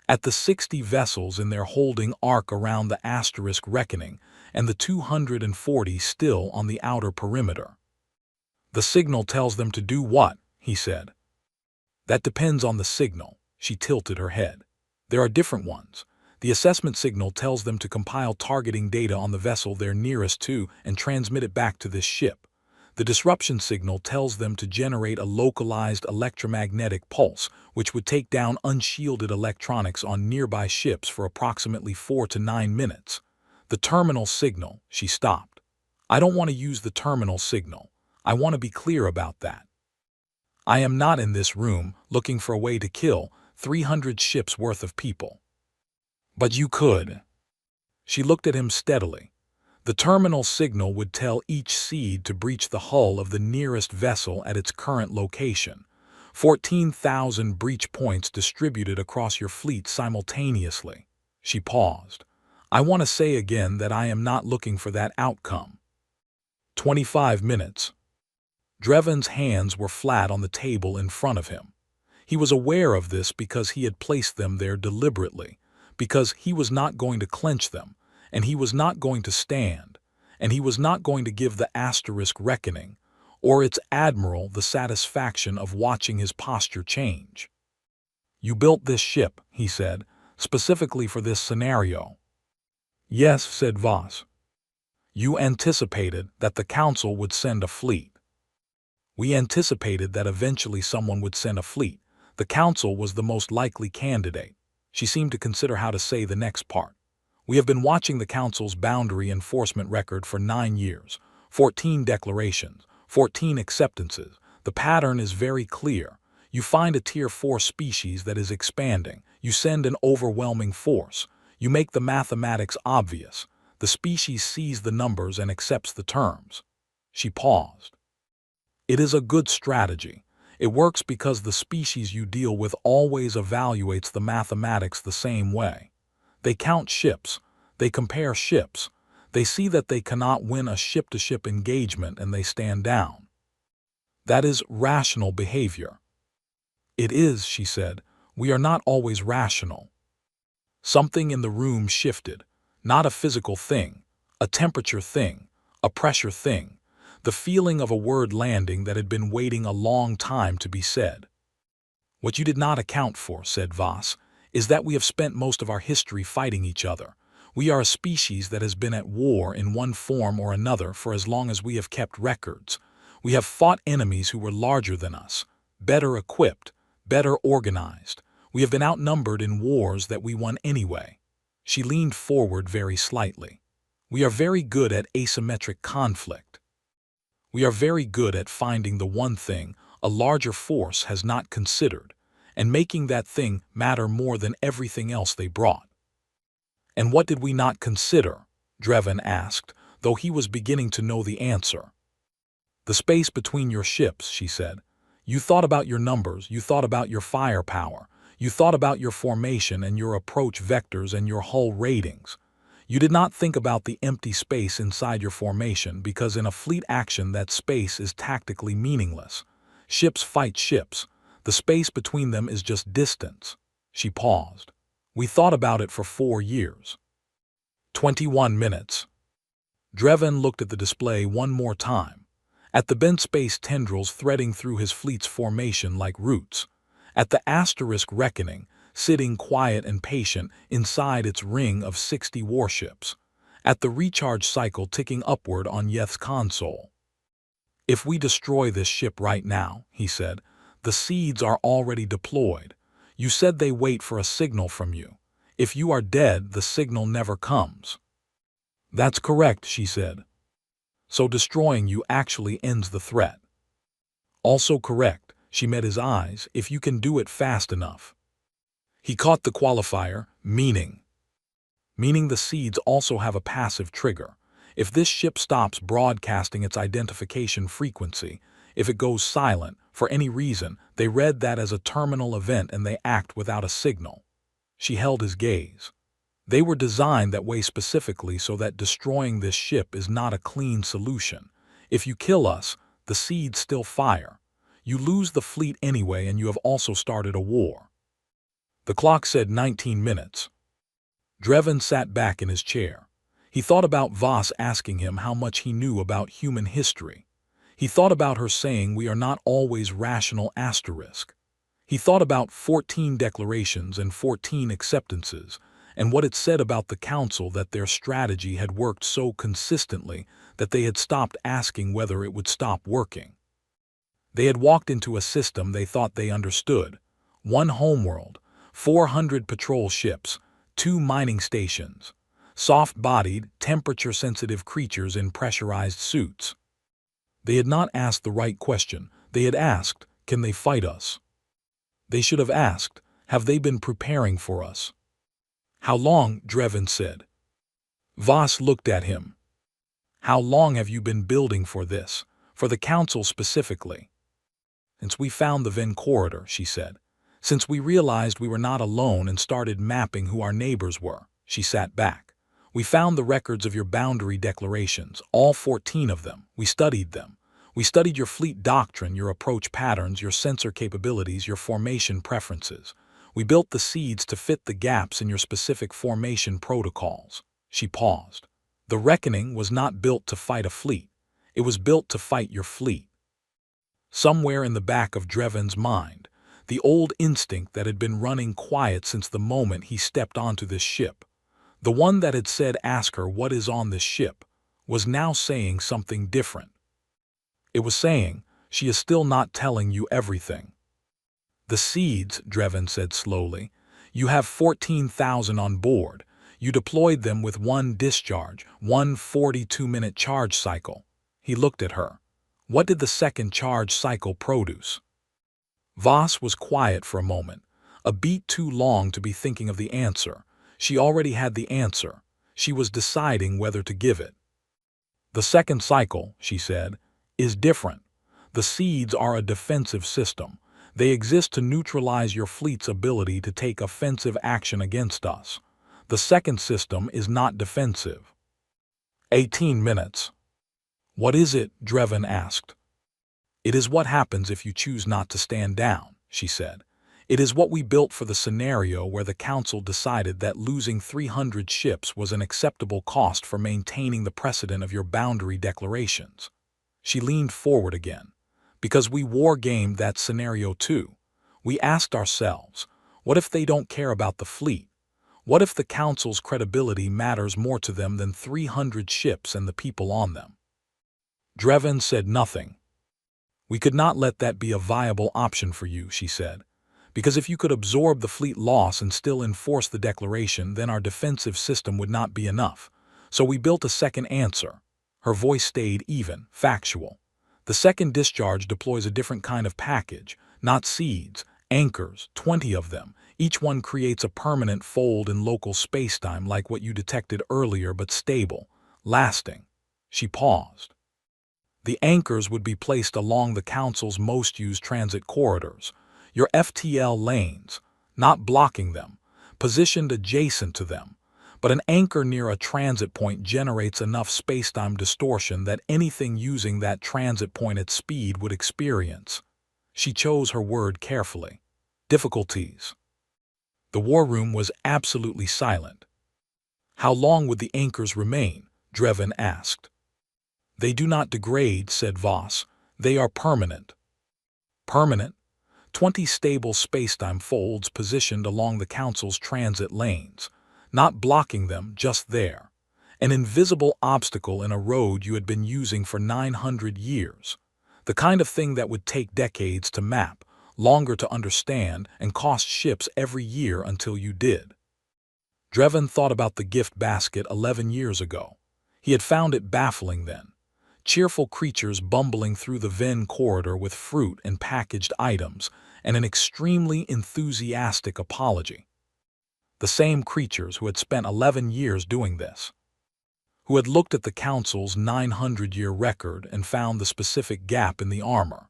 at the 60 vessels in their holding arc around the asterisk reckoning, and the 240 still on the outer perimeter. The signal tells them to do what? He said. That depends on the signal. She tilted her head. There are different ones. The assessment signal tells them to compile targeting data on the vessel they're nearest to and transmit it back to this ship. The disruption signal tells them to generate a localized electromagnetic pulse, which would take down unshielded electronics on nearby ships for approximately 4 to 9 minutes. The terminal signal, she stopped. I don't want to use the terminal signal. I want to be clear about that. I am not in this room looking for a way to kill 300 ships worth of people. But you could. She looked at him steadily. The terminal signal would tell each seed to breach the hull of the nearest vessel at its current location. 14,000 breach points distributed across your fleet simultaneously. She paused. I want to say again that I am not looking for that outcome. 25 minutes. Drevin's hands were flat on the table in front of him. He was aware of this because he had placed them there deliberately, because he was not going to clench them, and he was not going to stand, and he was not going to give the asterisk reckoning, or its admiral the satisfaction of watching his posture change. You built this ship, he said, specifically for this scenario. Yes, said Voss. You anticipated that the Council would send a fleet. We anticipated that eventually someone would send a fleet. The Council was the most likely candidate. She seemed to consider how to say the next part. We have been watching the Council's boundary enforcement record for 9 years, 14 declarations, 14 acceptances. The pattern is very clear. You find a Tier 4 species that is expanding. You send an overwhelming force. You make the mathematics obvious. The species sees the numbers and accepts the terms. She paused. It is a good strategy. It works because the species you deal with always evaluates the mathematics the same way. They count ships. They compare ships. They see that they cannot win a ship-to-ship engagement and they stand down. That is rational behavior. It is, she said. We are not always rational. Something in the room shifted. Not a physical thing, a temperature thing, a pressure thing. The feeling of a word landing that had been waiting a long time to be said. What you did not account for, said Voss, is that we have spent most of our history fighting each other. We are a species that has been at war in one form or another for as long as we have kept records. We have fought enemies who were larger than us, better equipped, better organized. We have been outnumbered in wars that we won anyway. She leaned forward very slightly. We are very good at asymmetric conflict. We are very good at finding the one thing a larger force has not considered, and making that thing matter more than everything else they brought. And what did we not consider? Drevin asked, though he was beginning to know the answer. The space between your ships, she said. You thought about your numbers, you thought about your firepower, you thought about your formation and your approach vectors and your hull ratings. You did not think about the empty space inside your formation because in a fleet action that space is tactically meaningless. Ships fight ships. The space between them is just distance. She paused. We thought about it for 4 years. 21 minutes. Drevin looked at the display one more time. At the bent space tendrils threading through his fleet's formation like roots. At the asterisk reckoning, sitting quiet and patient inside its ring of 60 warships. At the recharge cycle ticking upward on Yeth's console. If we destroy this ship right now, he said, the seeds are already deployed. You said they wait for a signal from you. If you are dead, the signal never comes. That's correct, she said. So destroying you actually ends the threat. Also correct, she met his eyes, if you can do it fast enough. He caught the qualifier, meaning. Meaning the seeds also have a passive trigger. If this ship stops broadcasting its identification frequency, if it goes silent, for any reason, they read that as a terminal event and they act without a signal. She held his gaze. They were designed that way specifically so that destroying this ship is not a clean solution. If you kill us, the seeds still fire. You lose the fleet anyway, and you have also started a war. The clock said 19 minutes. Drevin sat back in his chair. He thought about Voss asking him how much he knew about human history. He thought about her saying we are not always rational asterisk. He thought about 14 declarations and 14 acceptances, and what it said about the council that their strategy had worked so consistently that they had stopped asking whether it would stop working. They had walked into a system they thought they understood. One homeworld, 400 patrol ships, 2 mining stations, soft-bodied, temperature-sensitive creatures in pressurized suits. They had not asked the right question. They had asked, can they fight us? They should have asked, have they been preparing for us? How long? Drevin said. Voss looked at him. How long have you been building for this? For the council specifically? Since we found the Venn corridor, she said. Since we realized we were not alone and started mapping who our neighbors were. She sat back. We found the records of your boundary declarations, all 14 of them. We studied them. We studied your fleet doctrine, your approach patterns, your sensor capabilities, your formation preferences. We built the seeds to fit the gaps in your specific formation protocols. She paused. The reckoning was not built to fight a fleet. It was built to fight your fleet. Somewhere in the back of Drevin's mind, the old instinct that had been running quiet since the moment he stepped onto this ship, the one that had said ask her what is on this ship, was now saying something different. It was saying, she is still not telling you everything. The seeds, Drevin said slowly, you have 14,000 on board. You deployed them with one discharge, one 42-minute charge cycle. He looked at her. What did the second charge cycle produce? Voss was quiet for a moment, a beat too long to be thinking of the answer. She already had the answer. She was deciding whether to give it. The second cycle, she said, is different. The seeds are a defensive system. They exist to neutralize your fleet's ability to take offensive action against us. The second system is not defensive. 18 minutes. What is it? Drevin asked. It is what happens if you choose not to stand down, she said. It is what we built for the scenario where the council decided that losing 300 ships was an acceptable cost for maintaining the precedent of your boundary declarations. She leaned forward again. Because we war-gamed that scenario too. We asked ourselves, what if they don't care about the fleet? What if the council's credibility matters more to them than 300 ships and the people on them? Drevin said nothing. We could not let that be a viable option for you, she said. Because if you could absorb the fleet loss and still enforce the declaration, then our defensive system would not be enough. So we built a second answer. Her voice stayed even, factual. The second discharge deploys a different kind of package, not seeds, anchors, 20 of them. Each one creates a permanent fold in local spacetime like what you detected earlier, but stable, lasting. She paused. The anchors would be placed along the council's most used transit corridors, your FTL lanes, not blocking them, positioned adjacent to them. But an anchor near a transit point generates enough spacetime distortion that anything using that transit point at speed would experience. She chose her word carefully. Difficulties. The war room was absolutely silent. How long would the anchors remain? Drevin asked. They do not degrade, said Voss. They are permanent. Permanent? 20 stable spacetime folds positioned along the council's transit lanes. Not blocking them, just there. An invisible obstacle in a road you had been using for 900 years. The kind of thing that would take decades to map, longer to understand, and cost ships every year until you did. Drevin thought about the gift basket 11 years ago. He had found it baffling then. Cheerful creatures bumbling through the Venn corridor with fruit and packaged items, and an extremely enthusiastic apology. The same creatures who had spent 11 years doing this, who had looked at the council's 900-year record and found the specific gap in the armor,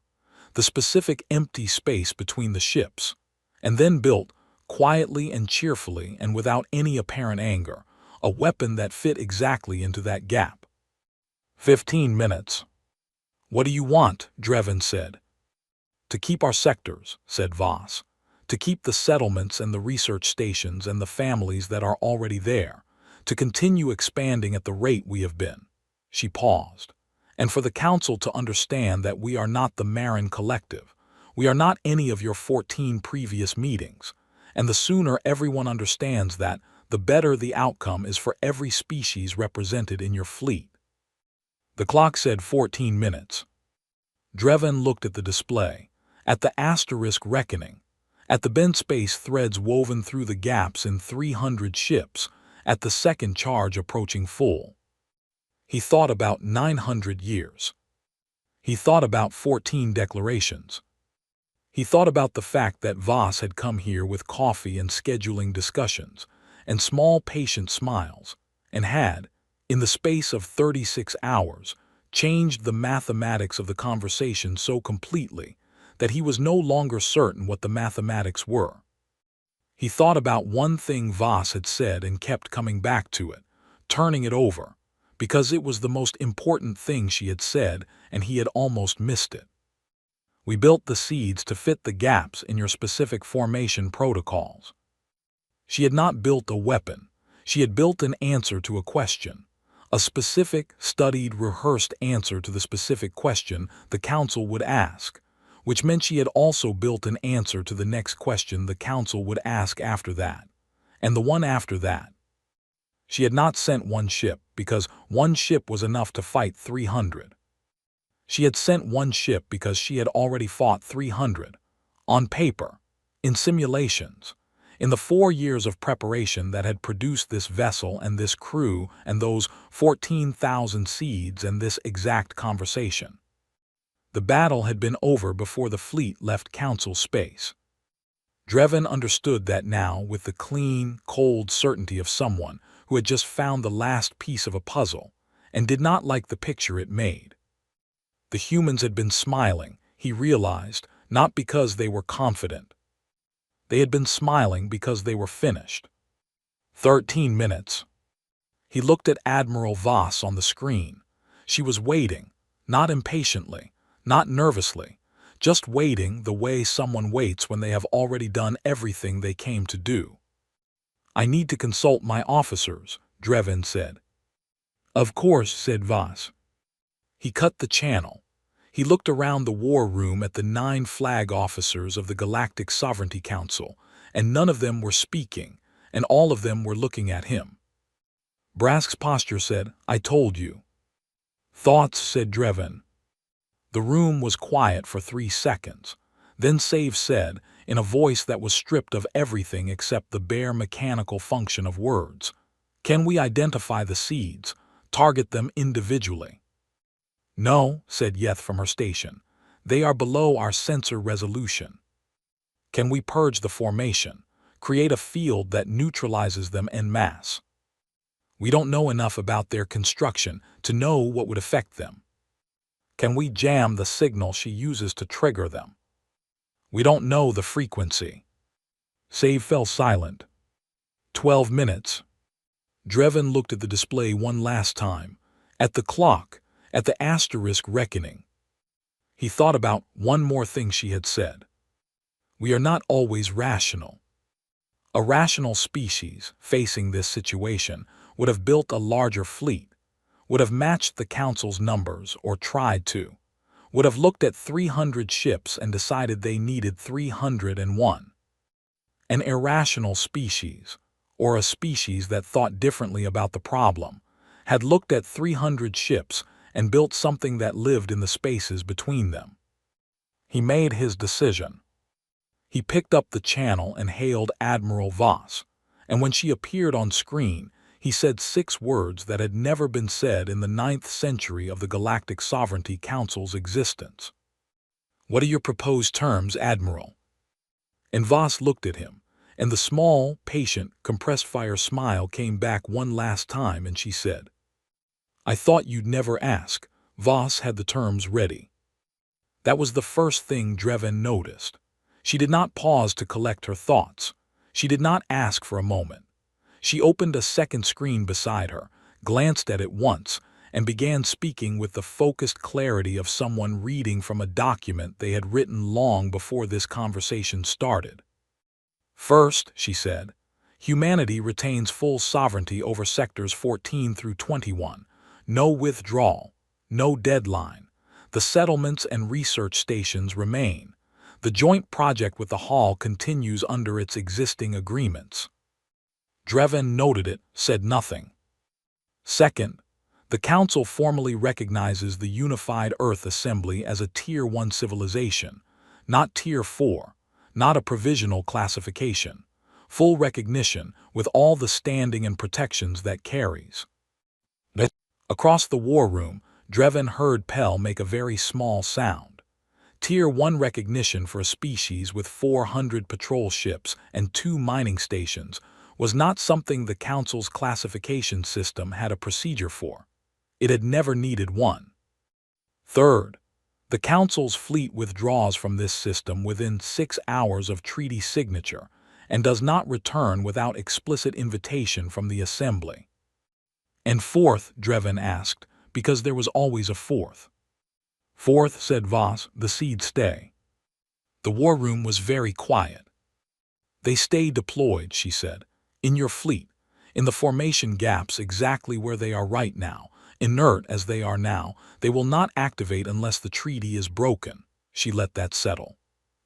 the specific empty space between the ships, and then built, quietly and cheerfully and without any apparent anger, a weapon that fit exactly into that gap. 15 minutes. What do you want? Drevin said. To keep our sectors, said Voss. To keep the settlements and the research stations and the families that are already there. To continue expanding at the rate we have been. She paused. And for the council to understand that we are not the Marin Collective. We are not any of your 14 previous meetings. And the sooner everyone understands that, the better the outcome is for every species represented in your fleet. The clock said 14 minutes. Drevin looked at the display, at the asterisk reckoning, at the bent space threads woven through the gaps in 300 ships, at the second charge approaching full. He thought about 900 years. He thought about 14 declarations. He thought about the fact that Voss had come here with coffee and scheduling discussions, and small patient smiles, and had, in the space of 36 hours, changed the mathematics of the conversation so completely that he was no longer certain what the mathematics were. He thought about one thing Voss had said and kept coming back to it, turning it over, because it was the most important thing she had said and he had almost missed it. We built the seeds to fit the gaps in your specific formation protocols. She had not built a weapon. She had built an answer to a question, a specific, studied, rehearsed answer to the specific question the council would ask, which meant she had also built an answer to the next question the council would ask after that, and the one after that. She had not sent one ship because one ship was enough to fight 300. She had sent one ship because she had already fought 300, on paper, in simulations, in the 4 years of preparation that had produced this vessel and this crew and those 14,000 seeds and this exact conversation. The battle had been over before the fleet left council space. Drevin understood that now with the clean, cold certainty of someone who had just found the last piece of a puzzle and did not like the picture it made. The humans had been smiling, he realized, not because they were confident. They had been smiling because they were finished. 13 minutes. He looked at Admiral Voss on the screen. She was waiting, not impatiently, not nervously, just waiting the way someone waits when they have already done everything they came to do. I need to consult my officers, Drevin said. Of course, said Voss. He cut the channel. He looked around the war room at the 9 flag officers of the Galactic Sovereignty Council, and none of them were speaking, and all of them were looking at him. Brask's posture said, I told you. Thoughts, said Drevin. The room was quiet for 3 seconds. Then Save said, in a voice that was stripped of everything except the bare mechanical function of words, can we identify the seeds, target them individually? No, said Yeth from her station. They are below our sensor resolution. Can we purge the formation, create a field that neutralizes them en masse? We don't know enough about their construction to know what would affect them. Can we jam the signal she uses to trigger them? We don't know the frequency. Save fell silent. 12 minutes. Drevin looked at the display one last time, at the clock, at the asterisk reckoning. He thought about one more thing she had said. We are not always rational. A rational species, facing this situation, would have built a larger fleet, would have matched the council's numbers or tried to, would have looked at 300 ships and decided they needed 301. An irrational species, or a species that thought differently about the problem, had looked at 300 ships and built something that lived in the spaces between them. He made his decision. He picked up the channel and hailed Admiral Voss, and when she appeared on screen, he said 6 words that had never been said in the 9th century of the Galactic Sovereignty Council's existence. What are your proposed terms, Admiral? And Voss looked at him, and the small, patient, compressed-fire smile came back one last time, and she said, I thought you'd never ask. Voss had the terms ready. That was the first thing Drevin noticed. She did not pause to collect her thoughts. She did not ask for a moment. She opened a second screen beside her, glanced at it once, and began speaking with the focused clarity of someone reading from a document they had written long before this conversation started. First, she said, humanity retains full sovereignty over sectors 14 through 21. No withdrawal, no deadline. The settlements and research stations remain. The joint project with the Hall continues under its existing agreements. Dreven noted it, said nothing. Second, the Council formally recognizes the Unified Earth Assembly as a Tier 1 civilization, not Tier 4, not a provisional classification. Full recognition with all the standing and protections that carries. Across the war room, Dreven heard Pell make a very small sound. Tier 1 recognition for a species with 400 patrol ships and 2 mining stations was not something the Council's classification system had a procedure for. It had never needed one. Third, the Council's fleet withdraws from this system within 6 hours of treaty signature and does not return without explicit invitation from the Assembly. And fourth, Dreven asked, because there was always a fourth. Fourth, said Voss, the Seeds stay. The war room was very quiet. They stay deployed, she said, in your fleet, in the formation gaps exactly where they are right now, inert as they are now. They will not activate unless the treaty is broken. She let that settle.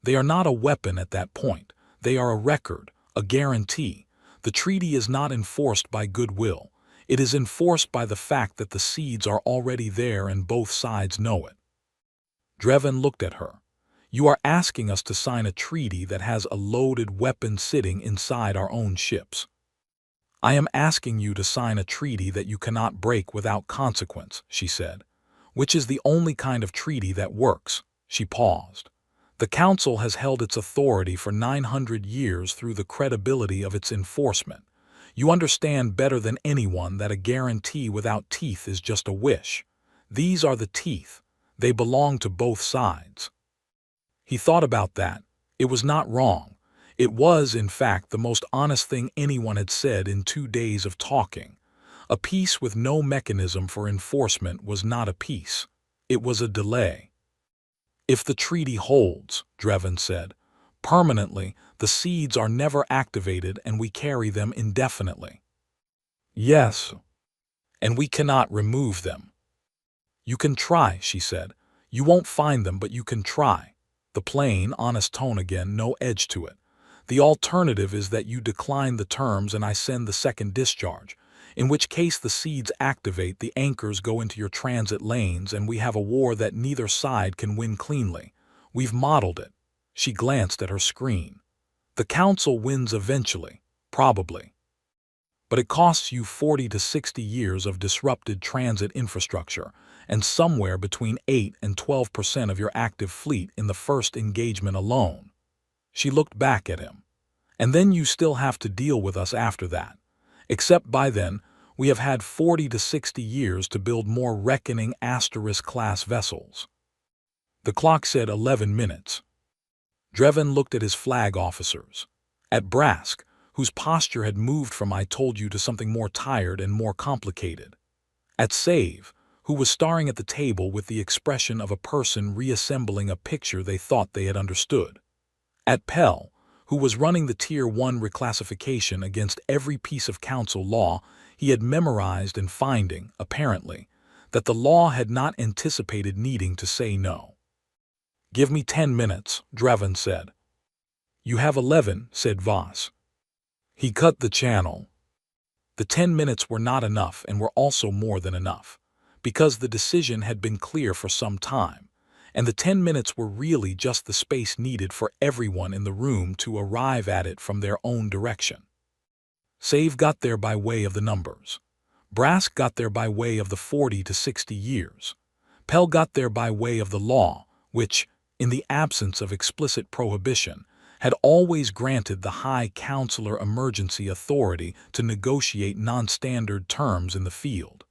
They are not a weapon at that point. They are a record, a guarantee. The treaty is not enforced by goodwill. It is enforced by the fact that the seeds are already there and both sides know it. Dreven looked at her. You are asking us to sign a treaty that has a loaded weapon sitting inside our own ships. I am asking you to sign a treaty that you cannot break without consequence, she said, which is the only kind of treaty that works. She paused. The Council has held its authority for 900 years through the credibility of its enforcement. You understand better than anyone that a guarantee without teeth is just a wish. These are the teeth. They belong to both sides. He thought about that. It was not wrong. It was, in fact, the most honest thing anyone had said in 2 days of talking. A peace with no mechanism for enforcement was not a peace. It was a delay. If the treaty holds, Dreven said, permanently, the seeds are never activated and we carry them indefinitely. Yes, and we cannot remove them. You can try, she said. You won't find them, but you can try. The plain, honest tone again, no edge to it. The alternative is that you decline the terms and I send the second discharge, in which case the seeds activate, the anchors go into your transit lanes, and we have a war that neither side can win cleanly. We've modeled it. She glanced at her screen. The Council wins eventually, probably. But it costs you 40 to 60 years of disrupted transit infrastructure, and somewhere between 8 and 12% of your active fleet in the first engagement alone. She looked back at him. And then you still have to deal with us after that. Except by then, we have had 40 to 60 years to build more reckoning Asterisk-class vessels. The clock said 11 minutes. Dreven looked at his flag officers. At Brask, whose posture had moved from I told you to something more tired and more complicated. At Save, who was staring at the table with the expression of a person reassembling a picture they thought they had understood. At Pell, who was running the Tier 1 reclassification against every piece of Council law he had memorized, and finding, apparently, that the law had not anticipated needing to say no. Give me 10 minutes, Dreven said. You have 11, said Voss. He cut the channel. The 10 minutes were not enough and were also more than enough, because the decision had been clear for some time, and the 10 minutes were really just the space needed for everyone in the room to arrive at it from their own direction. Save got there by way of the numbers. Brask got there by way of the 40 to 60 years. Pell got there by way of the law, which, in the absence of explicit prohibition, had always granted the High Counselor emergency authority to negotiate non-standard terms in the field.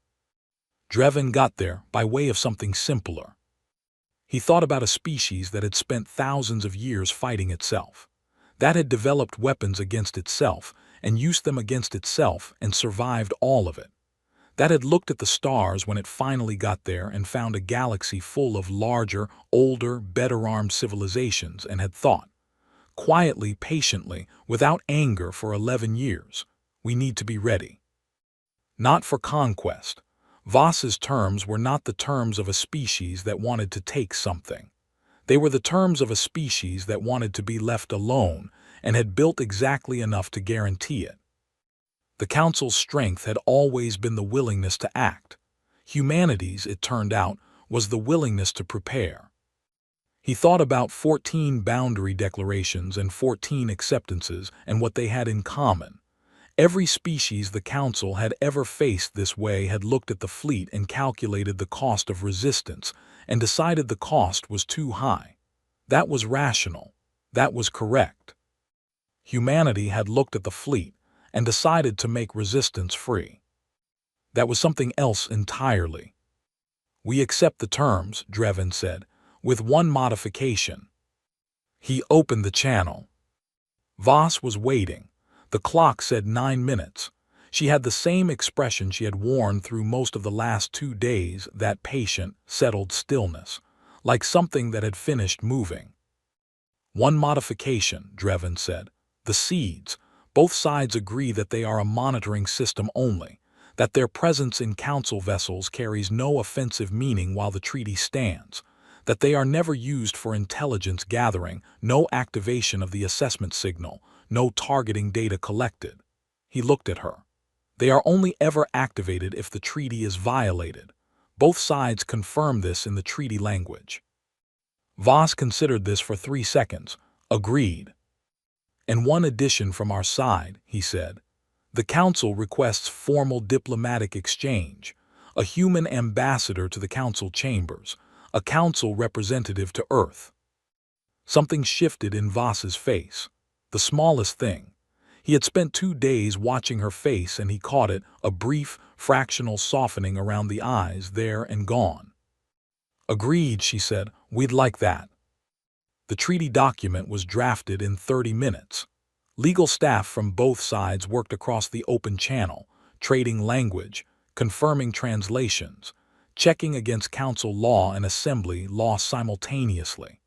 Dreven got there by way of something simpler. He thought about a species that had spent thousands of years fighting itself. That had developed weapons against itself and used them against itself and survived all of it. That had looked at the stars when it finally got there and found a galaxy full of larger, older, better-armed civilizations and had thought, quietly, patiently, without anger for 11 years, we need to be ready. Not for conquest. Voss's terms were not the terms of a species that wanted to take something. They were the terms of a species that wanted to be left alone and had built exactly enough to guarantee it. The Council's strength had always been the willingness to act. Humanity's, it turned out, was the willingness to prepare. He thought about 14 boundary declarations and 14 acceptances and what they had in common. Every species the Council had ever faced this way had looked at the fleet and calculated the cost of resistance and decided the cost was too high. That was rational. That was correct. Humanity had looked at the fleet and decided to make resistance free. That was something else entirely. We accept the terms, Drevin said, with one modification. He opened the channel. Voss was waiting. The clock said 9 minutes. She had the same expression she had worn through most of the last 2 days, that patient, settled stillness, like something that had finished moving. One modification, Drevin said. The seeds. Both sides agree that they are a monitoring system only, that their presence in Council vessels carries no offensive meaning while the treaty stands, that they are never used for intelligence gathering, no activation of the assessment signal, no targeting data collected. He looked at her. They are only ever activated if the treaty is violated. Both sides confirm this in the treaty language. Voss considered this for 3 seconds. Agreed. And one addition from our side, he said. The Council requests formal diplomatic exchange, a human ambassador to the Council chambers, a Council representative to Earth. Something shifted in Voss's face. The smallest thing. He had spent 2 days watching her face and he caught it, a brief, fractional softening around the eyes, there and gone. Agreed, she said. We'd like that. The treaty document was drafted in 30 minutes. Legal staff from both sides worked across the open channel, trading language, confirming translations, checking against Council law and Assembly law simultaneously.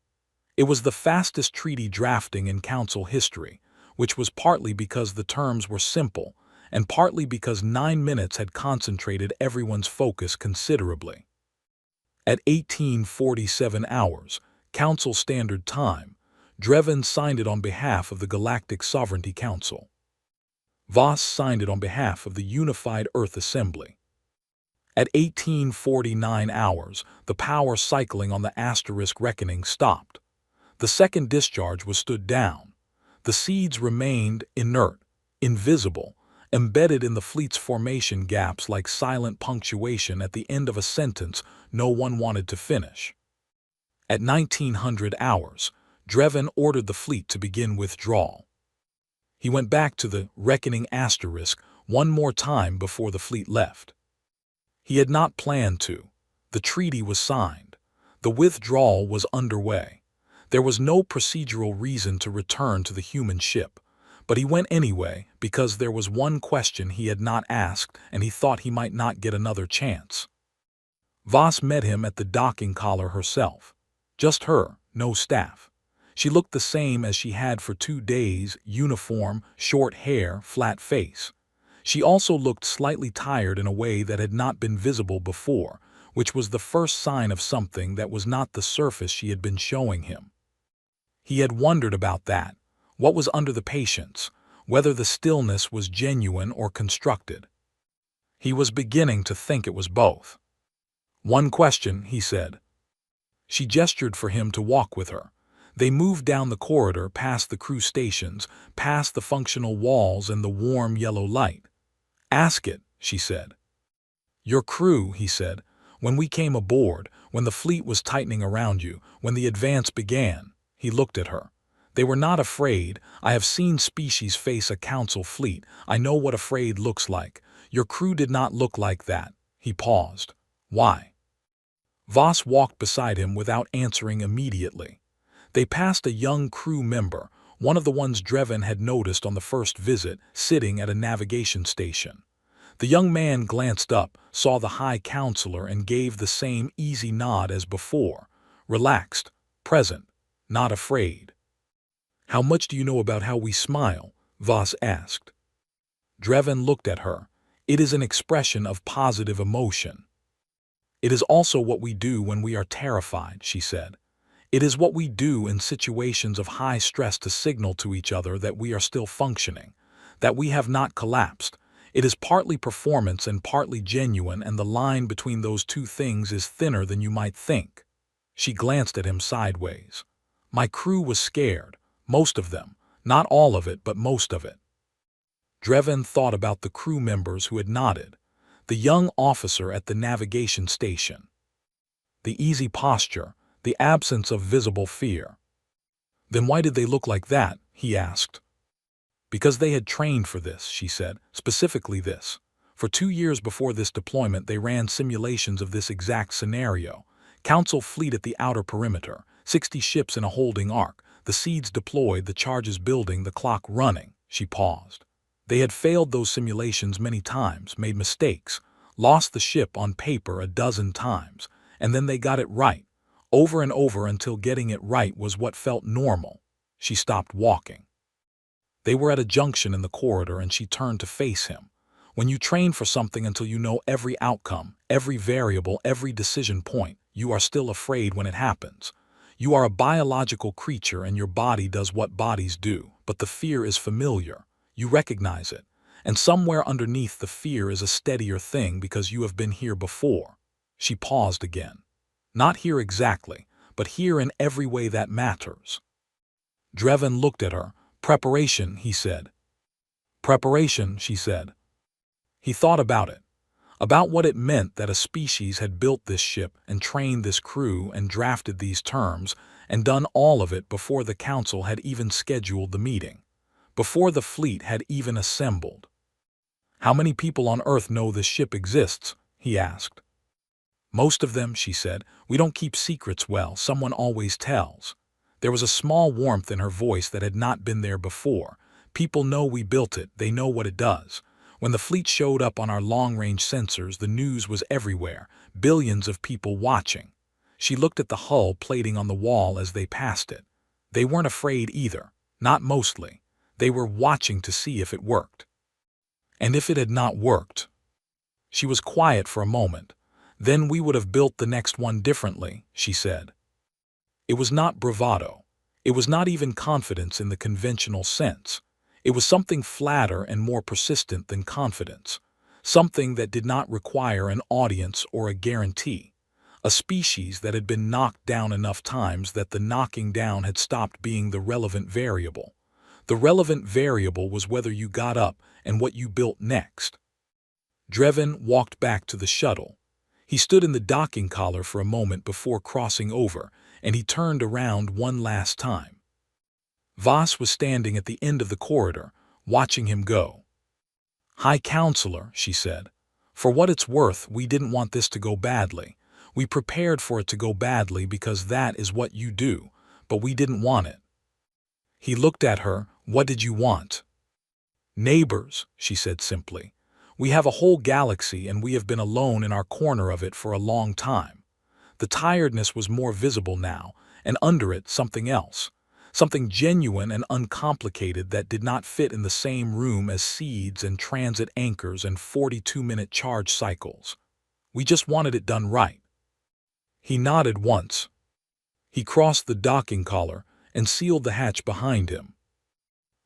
It was the fastest treaty drafting in Council history, which was partly because the terms were simple and partly because 9 minutes had concentrated everyone's focus considerably. At 1847 hours, Council Standard Time, Drevin signed it on behalf of the Galactic Sovereignty Council. Voss signed it on behalf of the Unified Earth Assembly. At 1849 hours, the power cycling on the asterisk reckoning stopped. The second discharge was stood down. The seeds remained inert, invisible, embedded in the fleet's formation gaps like silent punctuation at the end of a sentence no one wanted to finish. At 1900 hours, Drevin ordered the fleet to begin withdrawal. He went back to the reckoning asterisk one more time before the fleet left. He had not planned to. The treaty was signed. The withdrawal was underway. There was no procedural reason to return to the human ship, but he went anyway because there was one question he had not asked and he thought he might not get another chance. Voss met him at the docking collar herself. Just her, no staff. She looked the same as she had for 2 days, uniform, short hair, flat face. She also looked slightly tired in a way that had not been visible before, which was the first sign of something that was not the surface she had been showing him. He had wondered about that, what was under the patience, whether the stillness was genuine or constructed. He was beginning to think it was both. One question, he said. She gestured for him to walk with her. They moved down the corridor past the crew stations, past the functional walls and the warm yellow light. Ask it, she said. Your crew, he said, when we came aboard, when the fleet was tightening around you, when the advance began, he looked at her. They were not afraid. I have seen species face a Council fleet. I know what afraid looks like. Your crew did not look like that. He paused. Why? Voss walked beside him without answering immediately. They passed a young crew member, one of the ones Dreven had noticed on the first visit, sitting at a navigation station. The young man glanced up, saw the High Counselor, and gave the same easy nod as before. Relaxed, present, not afraid. "How much do you know about how we smile?" Voss asked. Dreven looked at her. "It is an expression of positive emotion." "It is also what we do when we are terrified," she said. "It is what we do in situations of high stress to signal to each other that we are still functioning, that we have not collapsed. It is partly performance and partly genuine, and the line between those two things is thinner than you might think." She glanced at him sideways. "My crew was scared, most of them, not all of it, but most of it." Dreven thought about the crew members who had nodded, the young officer at the navigation station. The easy posture, the absence of visible fear. "Then why did they look like that?" he asked. "Because they had trained for this," she said, "specifically this. For 2 years before this deployment they ran simulations of this exact scenario. Council fleet at the outer perimeter, 60 ships in a holding arc, the seeds deployed, the charges building, the clock running." She paused. "They had failed those simulations many times, made mistakes, lost the ship on paper a dozen times, and then they got it right, over and over, until getting it right was what felt normal." She stopped walking. They were at a junction in the corridor, and she turned to face him. "When you train for something until you know every outcome, every variable, every decision point, you are still afraid when it happens. You are a biological creature and your body does what bodies do, but the fear is familiar. You recognize it, and somewhere underneath the fear is a steadier thing because you have been here before." She paused again. "Not here exactly, but here in every way that matters." Dreven looked at her. "Preparation," he said. "Preparation," she said. He thought about it, about what it meant that a species had built this ship and trained this crew and drafted these terms and done all of it before the council had even scheduled the meeting, before the fleet had even assembled. "How many people on Earth know this ship exists?" he asked. "Most of them," she said. "We don't keep secrets well, someone always tells." There was a small warmth in her voice that had not been there before. "People know we built it, they know what it does. When the fleet showed up on our long-range sensors, the news was everywhere, billions of people watching." She looked at the hull plating on the wall as they passed it. "They weren't afraid either, not mostly. They were watching to see if it worked. And if it had not worked?" She was quiet for a moment. "Then we would have built the next one differently," she said. It was not bravado. It was not even confidence in the conventional sense. It was something flatter and more persistent than confidence. Something that did not require an audience or a guarantee. A species that had been knocked down enough times that the knocking down had stopped being the relevant variable. The relevant variable was whether you got up and what you built next. Dreven walked back to the shuttle. He stood in the docking collar for a moment before crossing over, and he turned around one last time. Voss was standing at the end of the corridor, watching him go. "High Counselor," she said, "for what it's worth, we didn't want this to go badly. We prepared for it to go badly because that is what you do, but we didn't want it." He looked at her. "What did you want?" "Neighbors," she said simply. "We have a whole galaxy and we have been alone in our corner of it for a long time." The tiredness was more visible now, and under it something else. Something genuine and uncomplicated that did not fit in the same room as seeds and transit anchors and 42-minute charge cycles. "We just wanted it done right." He nodded once. He crossed the docking collar and sealed the hatch behind him.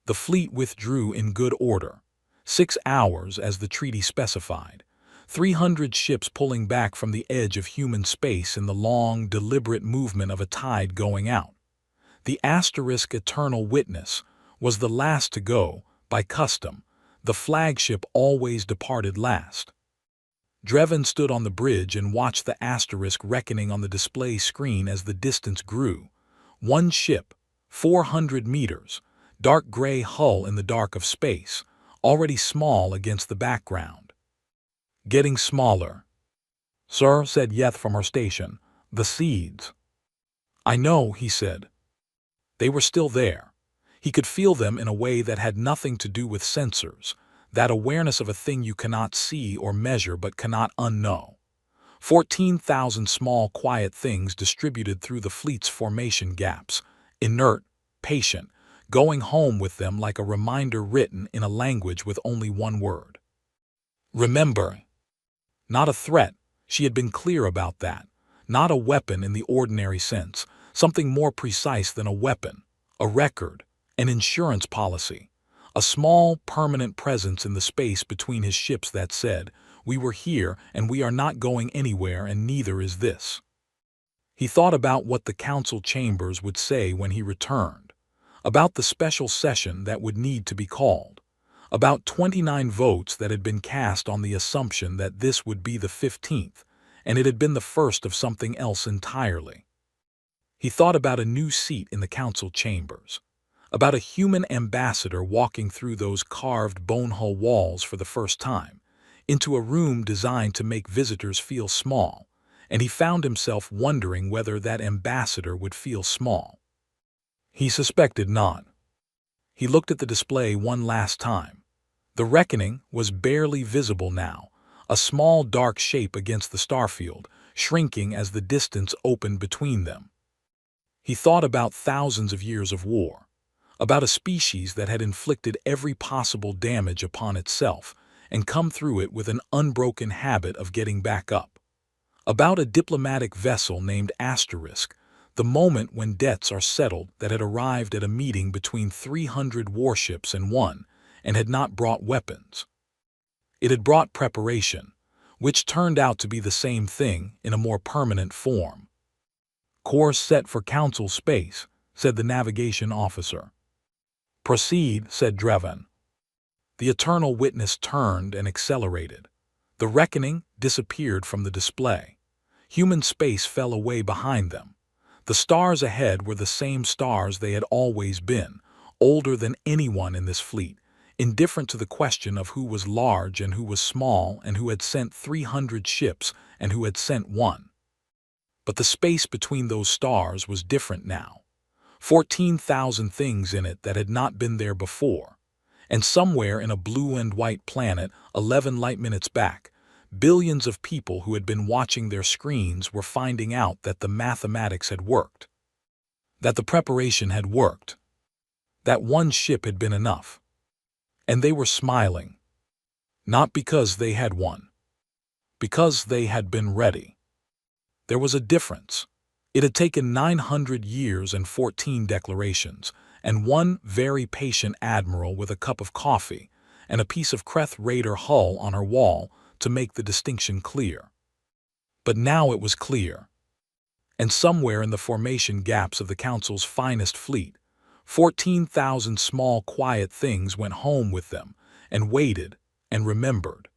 The fleet withdrew in good order. 6 hours as the treaty specified. 300 ships pulling back from the edge of human space in the long, deliberate movement of a tide going out. The asterisk Eternal Witness was the last to go, by custom. The flagship always departed last. Dreven stood on the bridge and watched the asterisk reckoning on the display screen as the distance grew. One ship, 400 meters, dark gray hull in the dark of space, already small against the background. "Getting smaller." "Sir," said Yeth from her station, "the seeds." "I know," he said. They were still there. He could feel them in a way that had nothing to do with sensors, that awareness of a thing you cannot see or measure but cannot unknow. 14,000 small, quiet things distributed through the fleet's formation gaps, inert, patient, going home with them like a reminder written in a language with only one word. Remember. Not a threat, she had been clear about that. Not a weapon in the ordinary sense, something more precise than a weapon, a record, an insurance policy, a small, permanent presence in the space between his ships that said, "We were here and we are not going anywhere, and neither is this." He thought about what the council chambers would say when he returned, about the special session that would need to be called, about 29 votes that had been cast on the assumption that this would be the 15th, and it had been the first of something else entirely. He thought about a new seat in the council chambers, about a human ambassador walking through those carved bone-hull walls for the first time, into a room designed to make visitors feel small, and he found himself wondering whether that ambassador would feel small. He suspected not. He looked at the display one last time. The reckoning was barely visible now, a small dark shape against the starfield, shrinking as the distance opened between them. He thought about thousands of years of war, about a species that had inflicted every possible damage upon itself and come through it with an unbroken habit of getting back up, about a diplomatic vessel named Asterisk, the moment when debts are settled, that had arrived at a meeting between 300 warships and one, and had not brought weapons. It had brought preparation, which turned out to be the same thing in a more permanent form. "Course set for council space," said the navigation officer. "Proceed," said Drevan. The eternal witness turned and accelerated. The reckoning disappeared from the display. Human space fell away behind them. The stars ahead were the same stars they had always been, older than anyone in this fleet, indifferent to the question of who was large and who was small and who had sent 300 ships and who had sent one. But the space between those stars was different now. 14,000 things in it that had not been there before. And somewhere in a blue and white planet, 11 light minutes back, billions of people who had been watching their screens were finding out that the mathematics had worked, that the preparation had worked, that one ship had been enough. And they were smiling. Not because they had won. Because they had been ready. There was a difference. It had taken 900 years and 14 declarations, and one very patient admiral with a cup of coffee and a piece of Kreth Raider hull on her wall to make the distinction clear. But now it was clear. And somewhere in the formation gaps of the Council's finest fleet, 14,000 small, quiet things went home with them and waited and remembered.